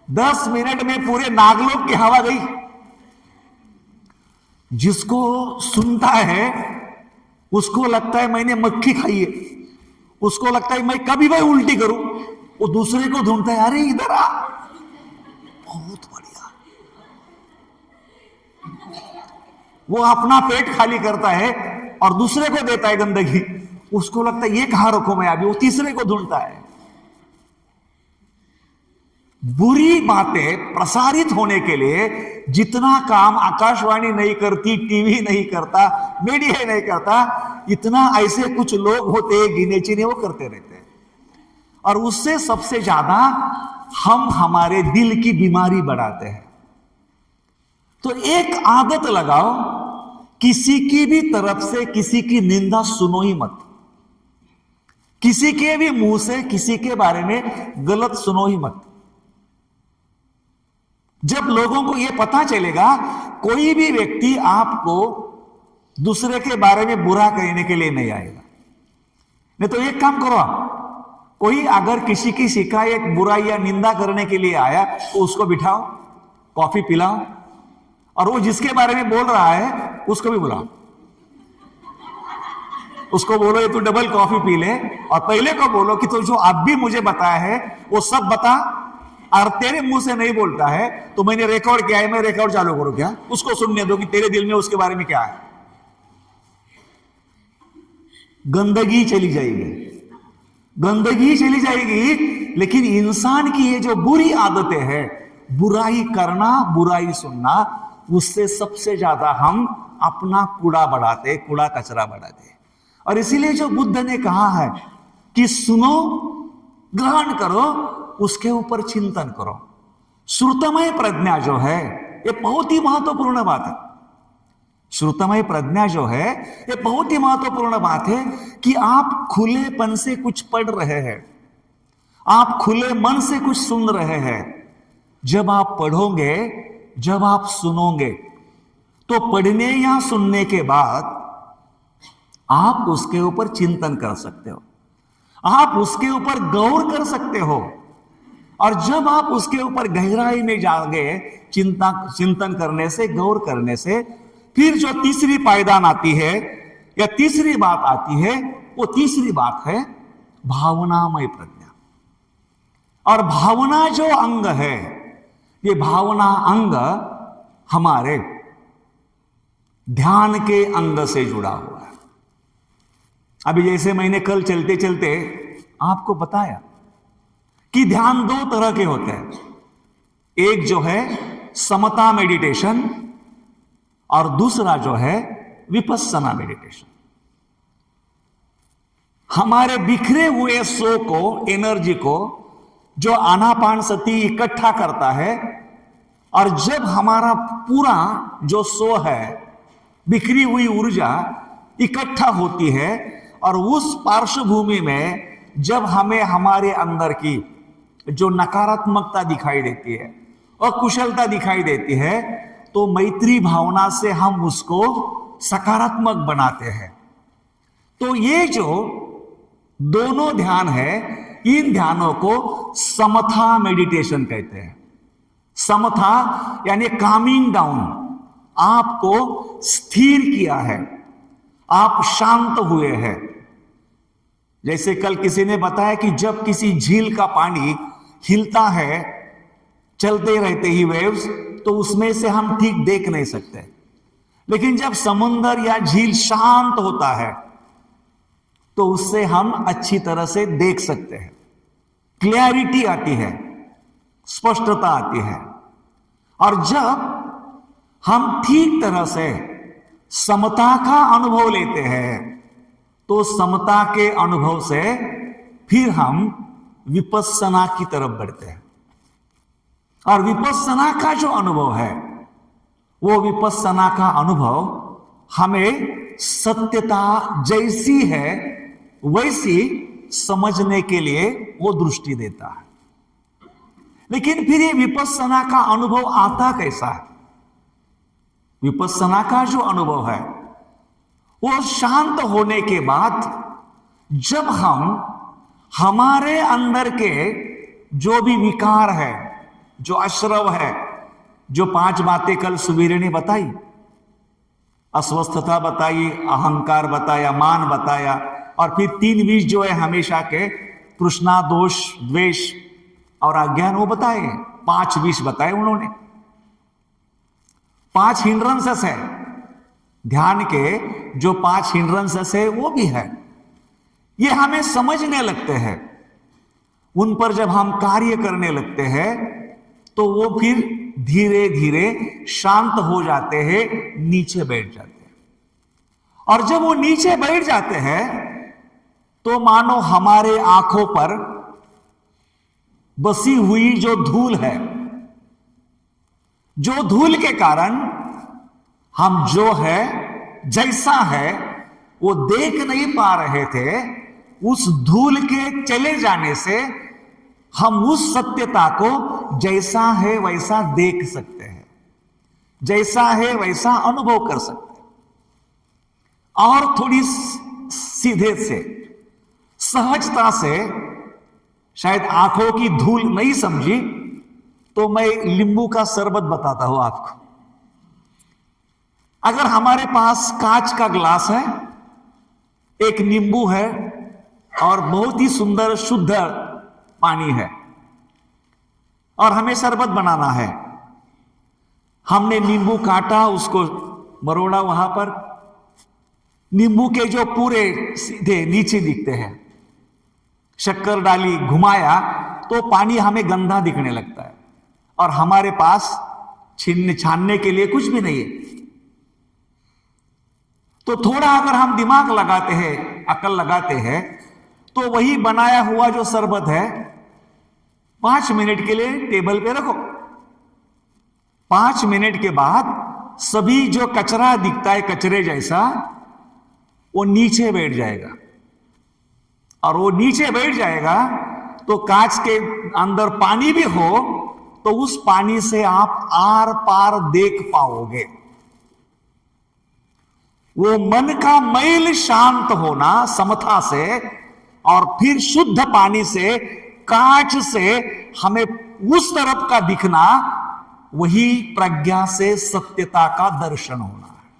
Speaker 1: 10 मिनट में पूरे नागलोक की हवा गई। जिसको सुनता है उसको लगता है मैंने मक्खी खाई है, उसको लगता है मैं कभी भाई उल्टी करूं, वो दूसरे को ढूंढता है, अरे इधर आ, बहुत बढ़िया। वो अपना पेट खाली करता है और दूसरे को देता है गंदगी, उसको लगता है ये कहां रखूं मैं अभी, वो तीसरे को ढूंढता है। बुरी बातें प्रसारित होने के लिए जितना काम आकाशवाणी नहीं करती, टीवी नहीं करता, मीडिया नहीं करता, इतना ऐसे कुछ लोग होते हैं गिने चुने, वो करते रहते हैं। और उससे सबसे ज्यादा हम हमारे दिल की बीमारी बढ़ाते हैं। तो एक आदत लगाओ, किसी की भी तरफ से किसी की निंदा सुनो ही मत, किसी के भी मुंह से किसी के बारे में गलत सुनो ही मत। जब लोगों को यह पता चलेगा कोई भी व्यक्ति आपको दूसरे के बारे में बुरा कहने के लिए नहीं आएगा। नहीं तो एक काम करो, आप कोई अगर किसी की शिकायत, बुराई या निंदा करने के लिए आया तो उसको बिठाओ, कॉफी पिलाओ, और वो जिसके बारे में बोल रहा है उसको भी बुलाओ। उसको बोलो ये तू डबल कॉफी पी ले, और पहले को बोलो कि तू जो अब भी मुझे बताया है वो सब बता, और तेरे मुंह से नहीं बोलता है तो मैंने रिकॉर्ड किया है, मैं रिकॉर्ड चालू करूं क्या, उसको सुनने दो कि तेरे दिल में उसके बारे में क्या है। गंदगी चली जाएगी, गंदगी चली जाएगी। लेकिन इंसान की ये जो बुरी आदतें हैं, बुराई करना, बुराई सुनना, उससे सबसे ज्यादा हम अपना कूड़ा बढ़ाते, कूड़ा कचरा बढ़ाते। और इसीलिए जो बुद्ध ने कहा है कि सुनो, ग्रहण करो, उसके ऊपर चिंतन करो। श्रुतमय प्रज्ञा जो है ये बहुत ही महत्वपूर्ण बात है। श्रुतमय प्रज्ञा जो है ये बहुत ही महत्वपूर्ण बात है कि आप खुलेपन से कुछ पढ़ रहे हैं, आप खुले मन से कुछ सुन रहे हैं। जब आप पढ़ोगे, जब आप सुनोगे, तो पढ़ने या सुनने के बाद आप उसके ऊपर चिंतन कर सकते हो, आप उसके ऊपर गौर कर सकते हो। और जब आप उसके ऊपर गहराई में जाओगे, चिंतन करने से, गौर करने से, फिर जो तीसरी पायदान आती है या तीसरी बात आती है, वो तीसरी बात है भावनामय प्रज्ञा। और भावना जो अंग है, ये भावना अंग हमारे ध्यान के अंग से जुड़ा हुआ है। अभी जैसे मैंने कल चलते चलते आपको बताया कि ध्यान दो तरह के होते हैं, एक जो है समता मेडिटेशन और दूसरा जो है विपस्सना मेडिटेशन। हमारे बिखरे हुए सो को, एनर्जी को जो आनापानसती इकट्ठा करता है, और जब हमारा पूरा जो सो है, बिखरी हुई ऊर्जा इकट्ठा होती है, और उस पार्श्वभूमि में जब हमें हमारे अंदर की जो नकारात्मकता दिखाई देती है, अकुशलता दिखाई देती है, तो मैत्री भावना से हम उसको सकारात्मक बनाते हैं। तो ये जो दोनों ध्यान है, इन ध्यानों को समथा मेडिटेशन कहते हैं। समथा यानी कामिंग डाउन, आपको स्थिर किया है, आप शांत हुए हैं। जैसे कल किसी ने बताया कि जब किसी झील का पानी हिलता है, चलते रहते ही वेव्स, तो उसमें से हम ठीक देख नहीं सकते। लेकिन जब समुंदर या झील शांत होता है तो उससे हम अच्छी तरह से देख सकते हैं, क्लैरिटी आती है, स्पष्टता आती है। और जब हम ठीक तरह से समता का अनुभव लेते हैं तो समता के अनुभव से फिर हम विपस्सना की तरफ बढ़ते हैं। और विपस्सना का जो अनुभव है, वो विपस्सना का अनुभव हमें सत्यता जैसी है वैसी समझने के लिए वो दृष्टि देता है। लेकिन फिर ये विपस्सना का अनुभव आता कैसा है? विपस्सना का जो अनुभव है वो शांत होने के बाद, जब हम हमारे अंदर के जो भी विकार है, जो अश्रव है, जो 5 बातें कल सुबीर ने बताई, अस्वस्थता बताई, अहंकार बताया, मान बताया, और फिर 3 बीज जो है हमेशा के, तृष्णा, दोष, द्वेष और अज्ञान, वो बताए। 5 बीज बताए उन्होंने। 5 हिंड्रेंसेस है ध्यान के, जो 5 हिंड्रेंसेस है वो भी है। ये हमें समझने लगते हैं, उन पर जब हम कार्य करने लगते हैं तो वो फिर धीरे धीरे शांत हो जाते हैं, नीचे बैठ जाते हैं। और जब वो नीचे बैठ जाते हैं तो मानो हमारे आंखों पर बसी हुई जो धूल है, जो धूल के कारण हम जो है, जैसा है वो देख नहीं पा रहे थे, उस धूल के चले जाने से हम उस सत्यता को जैसा है वैसा देख सकते हैं, जैसा है वैसा अनुभव कर सकते हैं। और थोड़ी सीधे से, सहजता से, शायद आंखों की धूल नहीं समझी तो मैं नींबू का शरबत बताता हूं आपको। अगर हमारे पास कांच का ग्लास है, एक नींबू है और बहुत ही सुंदर शुद्ध पानी है, और हमें शरबत बनाना है। हमने नींबू काटा, उसको मरोड़ा, वहां पर नींबू के जो पूरे सीधे नीचे दिखते हैं, शक्कर डाली, घुमाया तो पानी हमें गंदा दिखने लगता है, और हमारे पास छानने के लिए कुछ भी नहीं है। तो थोड़ा अगर हम दिमाग लगाते हैं, अकल लगाते हैं, तो वही बनाया हुआ जो शरबत है 5 मिनट के लिए टेबल पे रखो। 5 मिनट के बाद सभी जो कचरा दिखता है कचरे जैसा, वो नीचे बैठ जाएगा। और वो नीचे बैठ जाएगा तो कांच के अंदर पानी भी हो तो उस पानी से आप आर पार देख पाओगे। वो मन का मैल शांत होना समता से, और फिर शुद्ध पानी से, कांच से हमें उस तरफ का दिखना, वही प्रज्ञा से सत्यता का दर्शन होना है।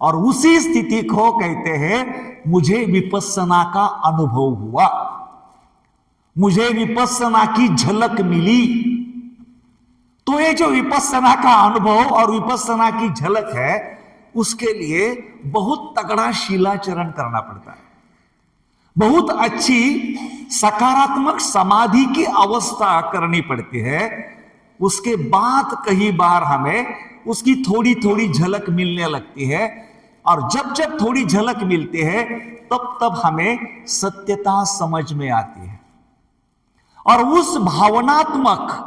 Speaker 1: और उसी स्थिति को कहते हैं मुझे विपस्सना का अनुभव हुआ, मुझे विपस्सना की झलक मिली। तो ये जो विपस्सना का अनुभव और विपस्सना की झलक है, उसके लिए बहुत तगड़ा शीलाचरण करना पड़ता है, बहुत अच्छी सकारात्मक समाधि की अवस्था करनी पड़ती है। उसके बाद कई बार हमें उसकी थोड़ी थोड़ी झलक मिलने लगती है, और जब जब थोड़ी झलक मिलती है तब तब हमें सत्यता समझ में आती है। और उस भावनात्मक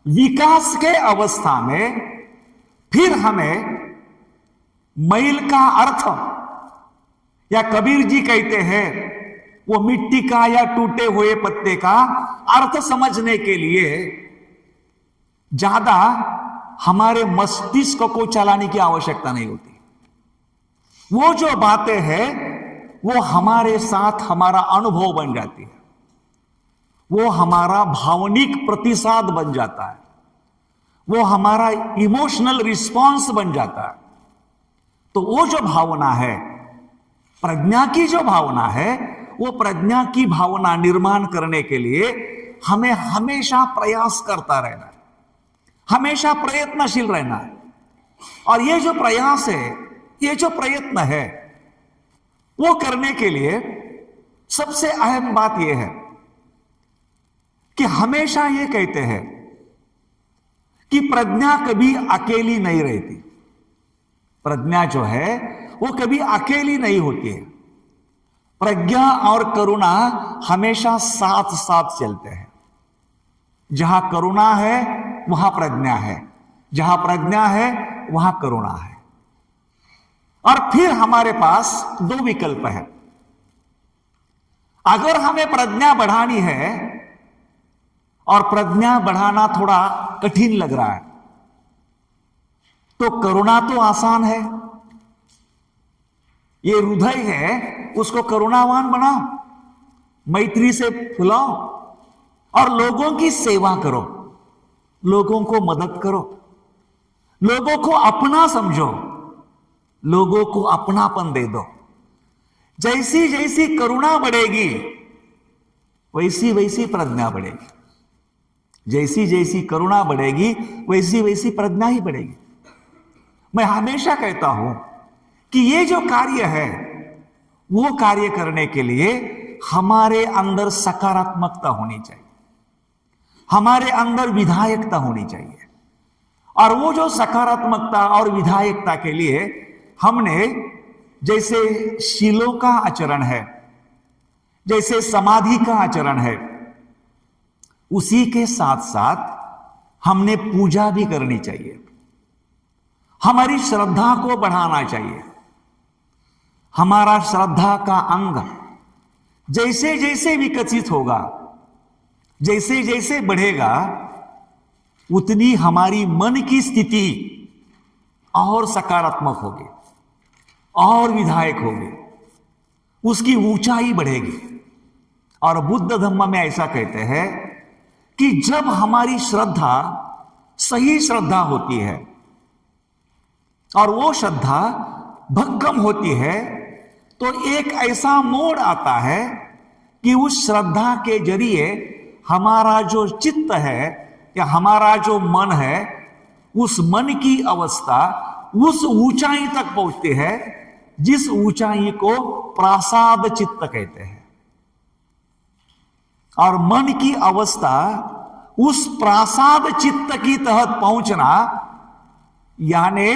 Speaker 1: विकास के अवस्था में फिर हमें मैल का अर्थ, या कबीर जी कहते हैं वो मिट्टी का या टूटे हुए पत्ते का अर्थ समझने के लिए ज्यादा हमारे मस्तिष्क को चलाने की आवश्यकता नहीं होती। वो जो बातें हैं वो हमारे साथ हमारा अनुभव बन जाती है, वो हमारा भावनिक प्रतिसाद बन जाता है, वो हमारा इमोशनल रिस्पॉन्स बन जाता है। तो वो जो भावना है, प्रज्ञा की जो भावना है, वो प्रज्ञा की भावना निर्माण करने के लिए हमें हमेशा प्रयास करता रहना है। हमेशा प्रयत्नशील रहना है। और ये जो प्रयास है, ये जो प्रयत्न है, वो करने के लिए सबसे अहम बात यह है कि हमेशा ये कहते हैं कि प्रज्ञा कभी अकेली नहीं रहती। प्रज्ञा जो है वो कभी अकेली नहीं होती है। प्रज्ञा और करुणा हमेशा साथ साथ चलते हैं। जहां करुणा है वहां प्रज्ञा है, जहां प्रज्ञा है वहां करुणा है। और फिर हमारे पास दो विकल्प है। अगर हमें प्रज्ञा बढ़ानी है और प्रज्ञा बढ़ाना थोड़ा कठिन लग रहा है, तो करुणा तो आसान है। ये हृदय है, उसको करुणावान बनाओ, मैत्री से फुलाओ और लोगों की सेवा करो, लोगों को मदद करो, लोगों को अपना समझो, लोगों को अपनापन दे दो। जैसी जैसी करुणा बढ़ेगी वैसी वैसी प्रज्ञा बढ़ेगी। जैसी जैसी करुणा बढ़ेगी वैसी वैसी प्रज्ञा ही बढ़ेगी। मैं हमेशा कहता हूं कि ये जो कार्य है वो कार्य करने के लिए हमारे अंदर सकारात्मकता होनी चाहिए, हमारे अंदर विधायकता होनी चाहिए। और वो जो सकारात्मकता और विधायकता के लिए हमने जैसे शीलों का आचरण है, जैसे समाधि का आचरण है, उसी के साथ साथ हमने पूजा भी करनी चाहिए। हमारी श्रद्धा को बढ़ाना चाहिए। हमारा श्रद्धा का अंग जैसे जैसे विकसित होगा, जैसे जैसे बढ़ेगा, उतनी हमारी मन की स्थिति और सकारात्मक होगी और विधायक होगी, उसकी ऊंचाई बढ़ेगी। और बुद्ध धम्म में ऐसा कहते हैं कि जब हमारी श्रद्धा सही श्रद्धा होती है और वो श्रद्धा भक्कम होती है, तो एक ऐसा मोड़ आता है कि उस श्रद्धा के जरिए हमारा जो चित्त है या हमारा जो मन है, उस मन की अवस्था उस ऊंचाई तक पहुंचती है जिस ऊंचाई को प्रासाद चित्त कहते हैं। और मन की अवस्था उस प्रासाद चित्त की तहत पहुंचना, यानी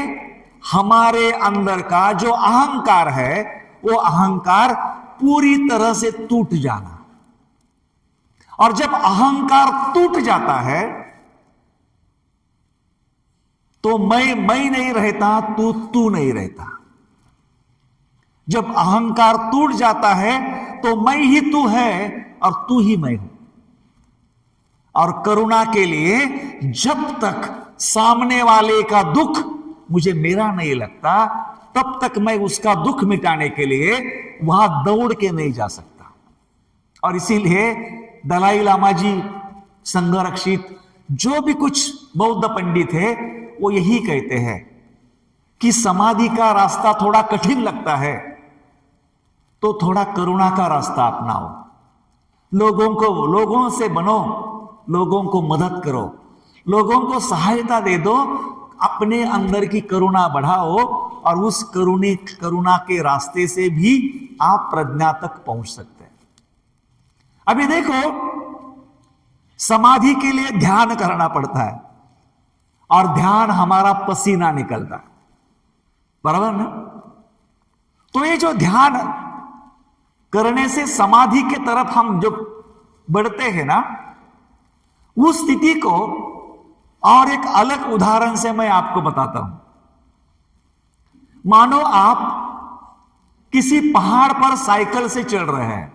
Speaker 1: हमारे अंदर का जो अहंकार है वो अहंकार पूरी तरह से टूट जाना। और जब अहंकार टूट जाता है तो मैं नहीं रहता, तू नहीं रहता। जब अहंकार टूट जाता है तो मैं ही तू है और तू ही मैं हूं। और करुणा के लिए जब तक सामने वाले का दुख मुझे मेरा नहीं लगता, तब तक मैं उसका दुख मिटाने के लिए वहां दौड़ के नहीं जा सकता। और इसीलिए दलाई लामा जी, संघरक्षित, जो भी कुछ बौद्ध पंडित है, वो यही कहते हैं कि समाधि का रास्ता थोड़ा कठिन लगता है तो थोड़ा करुणा का रास्ता अपनाओ, लोगों से बनो, लोगों को मदद करो, लोगों को सहायता दे दो, अपने अंदर की करुणा बढ़ाओ और उस करुणा के रास्ते से भी आप प्रज्ञा तक पहुंच सकते हैं। अभी देखो, समाधि के लिए ध्यान करना पड़ता है और ध्यान हमारा पसीना निकलता है, बराबर ना? तो ये जो ध्यान करने से समाधि के तरफ हम जो बढ़ते हैं ना, उस स्थिति को और एक अलग उदाहरण से मैं आपको बताता हूं। मानो आप किसी पहाड़ पर साइकिल से चढ़ रहे हैं,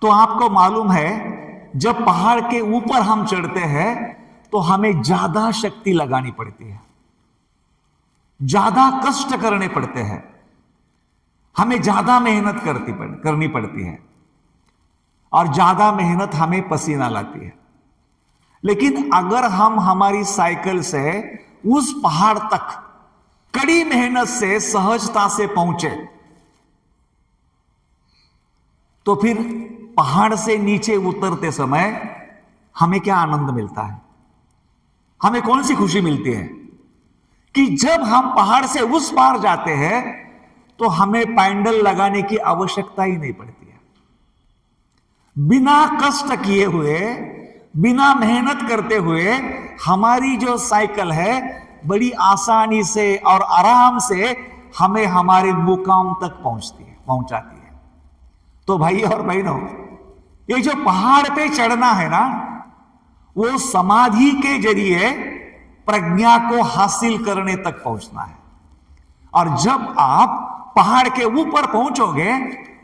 Speaker 1: तो आपको मालूम है जब पहाड़ के ऊपर हम चढ़ते हैं तो हमें ज्यादा शक्ति लगानी पड़ती है, ज्यादा कष्ट करने पड़ते हैं, हमें ज्यादा मेहनत करनी पड़ती है और ज्यादा मेहनत हमें पसीना लाती है। लेकिन अगर हम हमारी साइकिल से उस पहाड़ तक कड़ी मेहनत से सहजता से पहुंचे, तो फिर पहाड़ से नीचे उतरते समय हमें क्या आनंद मिलता है? हमें कौन सी खुशी मिलती है कि जब हम पहाड़ से उस पार जाते हैं तो हमें पैडल लगाने की आवश्यकता ही नहीं पड़ती है। बिना कष्ट किए हुए, बिना मेहनत करते हुए हमारी जो साइकिल है बड़ी आसानी से और आराम से हमें हमारे मुकाम तक पहुंचाती है। तो भाई और बहनों, ये जो पहाड़ पे चढ़ना है ना, वो समाधि के जरिए प्रज्ञा को हासिल करने तक पहुंचना है। और जब आप पहाड़ के ऊपर पहुंचोगे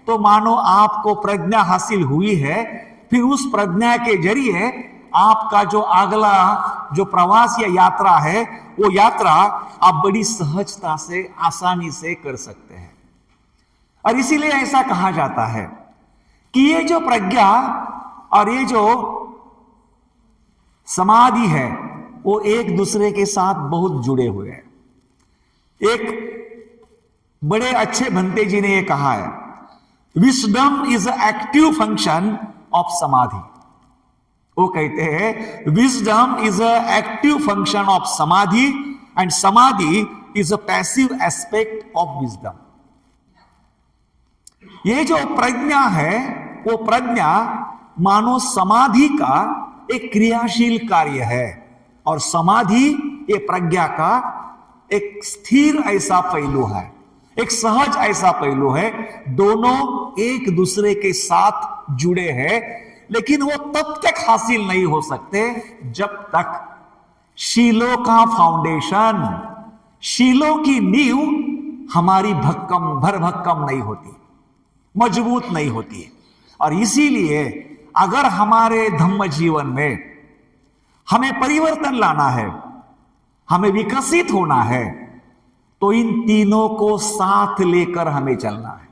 Speaker 1: तो मानो आपको प्रज्ञा हासिल हुई है। फिर उस प्रज्ञा के जरिए आपका जो अगला जो प्रवास या यात्रा है, वो यात्रा आप बड़ी सहजता से, आसानी से कर सकते हैं। और इसीलिए ऐसा कहा जाता है कि ये जो प्रज्ञा और ये जो समाधि है वो एक दूसरे के साथ बहुत जुड़े हुए हैं। एक बड़े अच्छे भंते जी ने ये कहा है, wisdom is a active function of समाधि। वो कहते हैं wisdom is a active function of समाधि एंड समाधि is a passive aspect of wisdom. ये जो प्रज्ञा है वो प्रज्ञा मानो समाधि का एक क्रियाशील कार्य है, और समाधि ये प्रज्ञा का एक स्थिर ऐसा पहलू है, एक सहज ऐसा पहलू है। दोनों एक दूसरे के साथ जुड़े हैं, लेकिन वो तब तक हासिल नहीं हो सकते जब तक शीलों का फाउंडेशन, शीलों की नींव हमारी भरभक्कम नहीं होती, मजबूत नहीं होती। और इसीलिए अगर हमारे धम्म जीवन में हमें परिवर्तन लाना है, हमें विकसित होना है, तो इन तीनों को साथ लेकर हमें चलना है।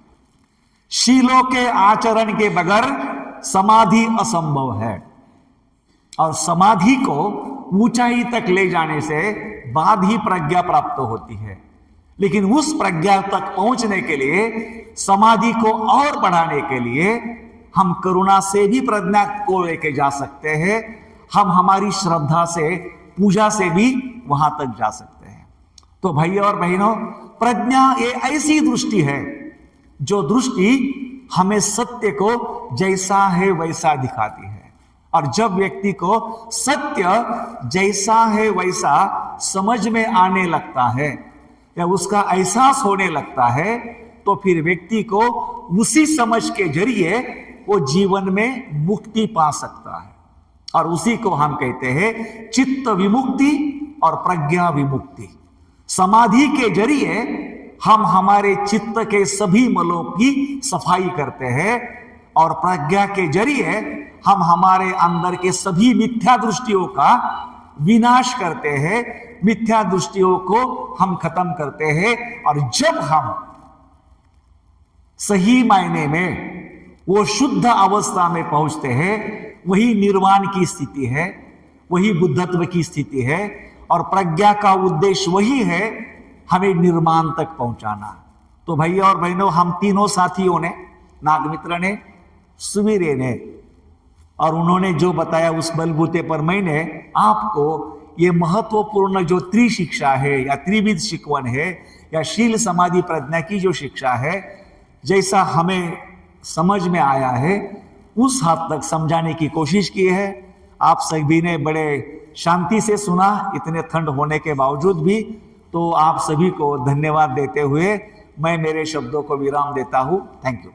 Speaker 1: शीलों के आचरण के बगैर समाधि असंभव है, और समाधि को ऊंचाई तक ले जाने से बाद ही प्रज्ञा प्राप्त होती है। लेकिन उस प्रज्ञा तक पहुंचने के लिए, समाधि को और बढ़ाने के लिए हम करुणा से भी प्रज्ञा को लेके जा सकते हैं। हम हमारी श्रद्धा से, पूजा से भी वहां तक जा सकते हैं। तो भाई और बहनों, प्रज्ञा ये ऐसी दृष्टि है जो दृष्टि हमें सत्य को जैसा है वैसा दिखाती है। और जब व्यक्ति को सत्य जैसा है वैसा समझ में आने लगता है या उसका एहसास होने लगता है, तो फिर व्यक्ति को उसी समझ के जरिए वो जीवन में मुक्ति पा सकता है। और उसी को हम कहते हैं चित्त विमुक्ति और प्रज्ञा विमुक्ति। समाधि के जरिए हम हमारे चित्त के सभी मलों की सफाई करते हैं, और प्रज्ञा के जरिए हम हमारे अंदर के सभी मिथ्या दृष्टियों का विनाश करते हैं, मिथ्या दृष्टियों को हम खत्म करते हैं। और जब हम सही मायने में वो शुद्ध अवस्था में पहुंचते हैं, वही निर्वाण की स्थिति है, वही बुद्धत्व की स्थिति है। और प्रज्ञा का उद्देश्य वही है, हमें निर्माण तक पहुंचाना। तो भैया और बहनों, हम तीनों साथियों ने, नागमित्र ने, सुवीरे ने, और उन्होंने जो बताया उस बलबूते पर मैंने आपको ये महत्वपूर्ण जो त्रिशिक्षा है या त्रिविध शिकवन है या शील समाधि प्रज्ञा की जो शिक्षा है, जैसा हमें समझ में आया है उस हद तक समझाने की कोशिश की है। आप सभी ने बड़े शांति से सुना, इतने ठंड होने के बावजूद भी। तो आप सभी को धन्यवाद देते हुए मैं मेरे शब्दों को विराम देता हूं। Thank you.